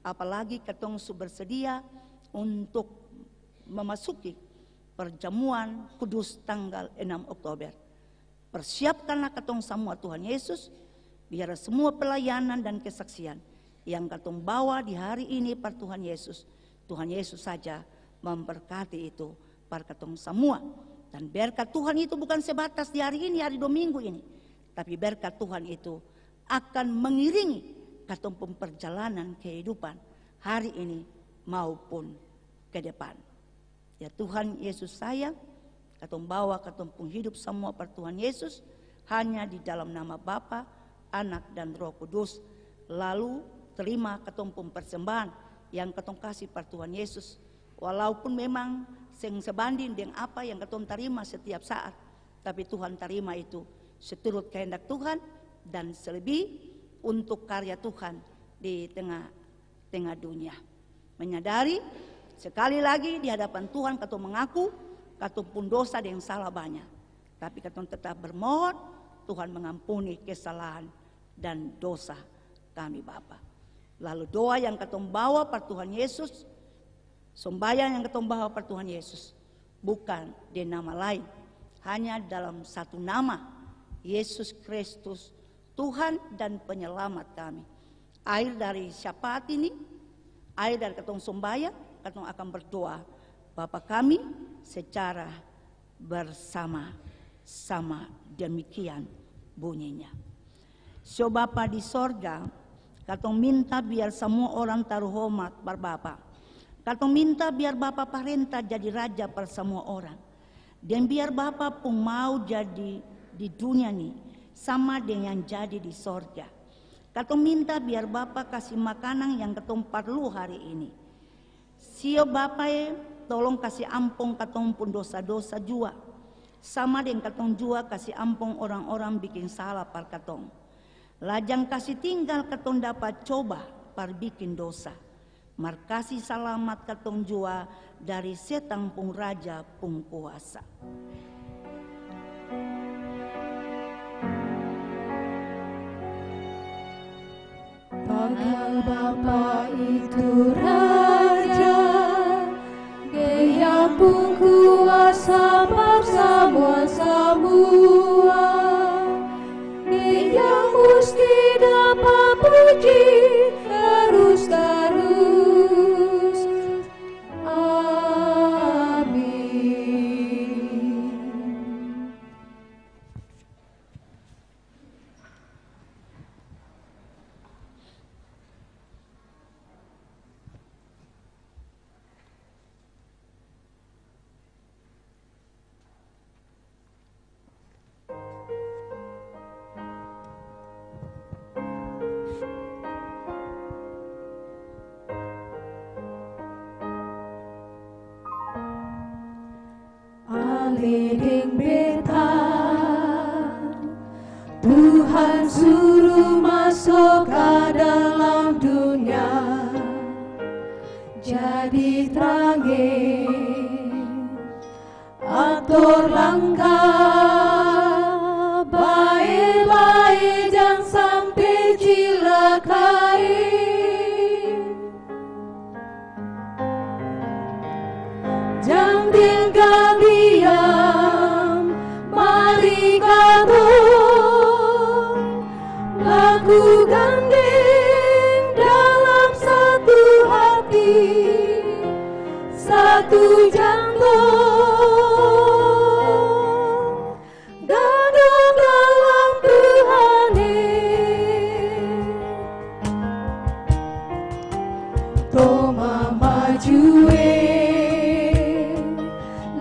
apalagi katong bersedia untuk memasuki perjamuan kudus tanggal 6 Oktober. Persiapkanlah katong semua Tuhan Yesus, biar semua pelayanan dan kesaksian yang katong bawa di hari ini per Tuhan Yesus saja memberkati itu para katong semua. Dan berkat Tuhan itu bukan sebatas di hari ini, hari Domingo ini, tapi berkat Tuhan itu akan mengiringi katong perjalanan kehidupan hari ini maupun ke depan. Ya Tuhan Yesus sayang, katong bawa katong hidup semua per Tuhan Yesus hanya di dalam nama Bapa, Anak dan Roh Kudus. Lalu terima katong persembahan yang katong kasih per Tuhan Yesus, walaupun memang sebanding dengan apa yang katong terima setiap saat, tapi Tuhan terima itu seturut kehendak Tuhan dan selebih untuk karya Tuhan di tengah dunia. Menyadari sekali lagi di hadapan Tuhan katong mengaku katong pun dosa yang salah banyak, tapi katong tetap bermohon Tuhan mengampuni kesalahan dan dosa kami Bapa. Lalu doa yang katong bawa per Tuhan Yesus, sembahyang yang katong bawa per Tuhan Yesus, bukan di nama lain, hanya dalam satu nama, Yesus Kristus, Tuhan dan Penyelamat kami. Akhir dari syafaat ini, akhir dari katong sembahyang, katong akan berdoa Bapa kami secara bersama-sama, demikian bunyinya. So Bapa di sorga, katong minta biar semua orang taruh hormat bar Bapa. Katong minta biar Bapa parenta jadi raja per semua orang. Dan biar Bapa pun mau jadi di dunia nih sama dengan jadi di sorga. Katong minta biar Bapa kasih makanan yang katong perlu hari ini. Sio Bapa tolong kasih ampun katong pun dosa-dosa jua. Sama dengan katong jua kasih ampun orang-orang bikin salah par katong. Lajang kasih tinggal katong dapat coba par bikin dosa. Markasih selamat katong jua dari setan pun raja pun kuasa.
Tagal Bapa itu Raja, Dia pun kuasa semua. Dia mesti dapat puji terus-terus. Amin. Aleding beta, Tuhan suruh masuk ke dalam dunia, jadi terangi atur langkah, baik-baik jangan sampai cilakai. Jangan tinggal diam, mari gabung, laku gandeng dalam satu hati, satu jantung, gandung dalam Tuhan. Toma maju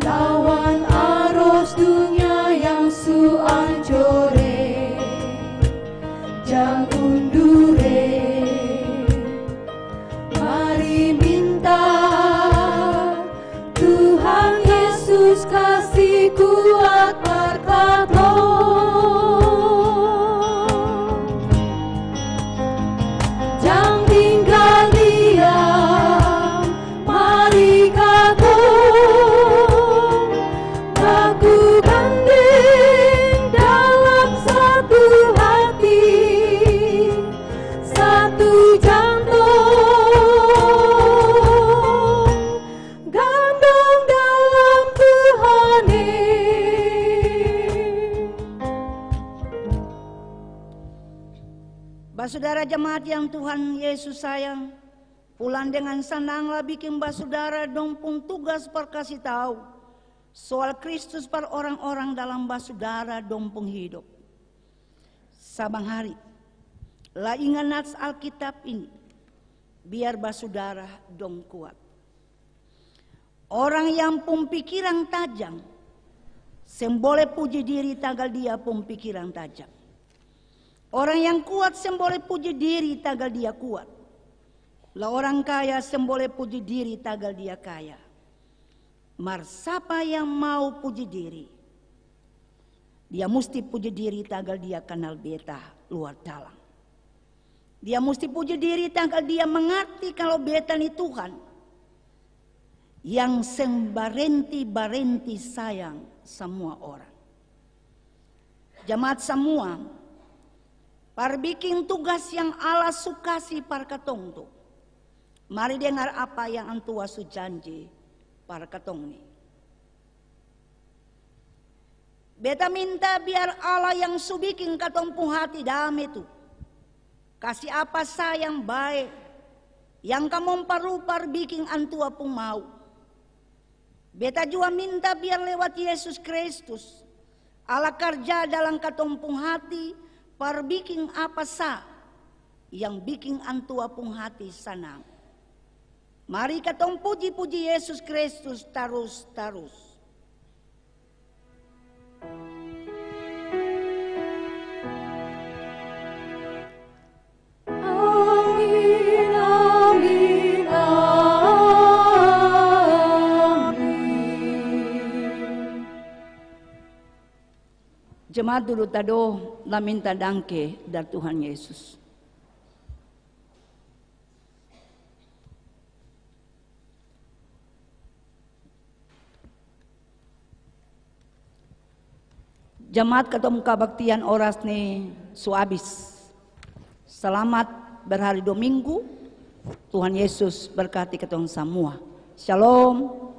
lawan arus dunia yang suanjore, jangan undure, mari minta Tuhan Yesus kasih kuat berkata, jangan tinggal diam, mari gabung, laku gandeng dalam satu hati, satu jantung, gandung dalam Tuhan.
Saudara jemaat yang Tuhan Yesus sayang, pulang dengan senanglah bikin saudara dompung tugas perkasih tahu soal Kristus per orang-orang dalam saudara dompung hidup. Sabang hari, lah ingat nats Alkitab ini, biar saudara dong kuat. Orang yang pun pikiran tajam, semboleh puji diri tagal dia pun pikiran tajam. Orang yang kuat semboleh puji diri tagal dia kuat. Lah orang kaya semboleh puji diri tagal dia kaya. Mar siapa yang mau puji diri, dia mesti puji diri tagal dia kenal beta luar dalam. Dia mesti puji diri tagal dia mengerti kalau beta ni Tuhan yang sembarenti sayang semua orang. Jemaat semua, parbiking tugas yang Allah sukasi par katong tu. Mari dengar apa yang antua su janji par katong ni. Beta minta biar Allah yang su bikin katong pung hati damai tu. Kasih apa sayang baik yang kamu parupar bikin antua pung mau. Beta juga minta biar lewat Yesus Kristus Allah kerja dalam katong pung hati, par bikin apa sa yang bikin antua pung hati senang. Mari katong puji-puji Yesus Kristus terus-terus.
Amin, amin, amin.
Jemaat dulu tado la minta dangke dari Tuhan Yesus. Jemaat ketemu kabaktian oras ni suabis. Selamat berhari Dominggu. Tuhan Yesus berkati ketong semua. Shalom.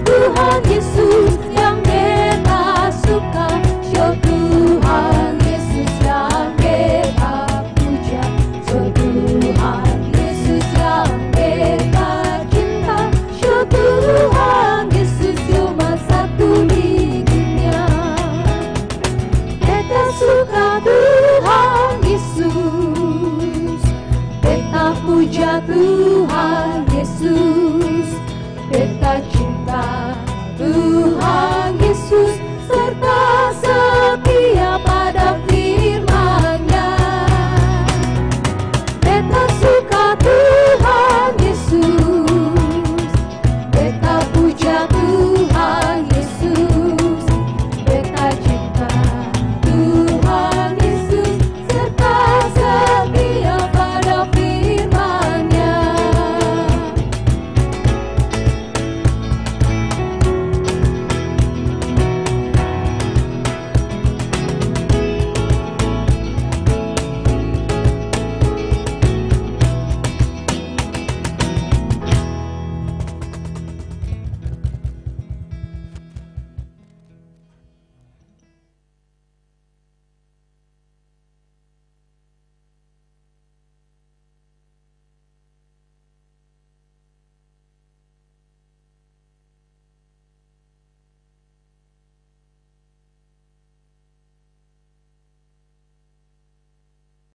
Tuhan Yesus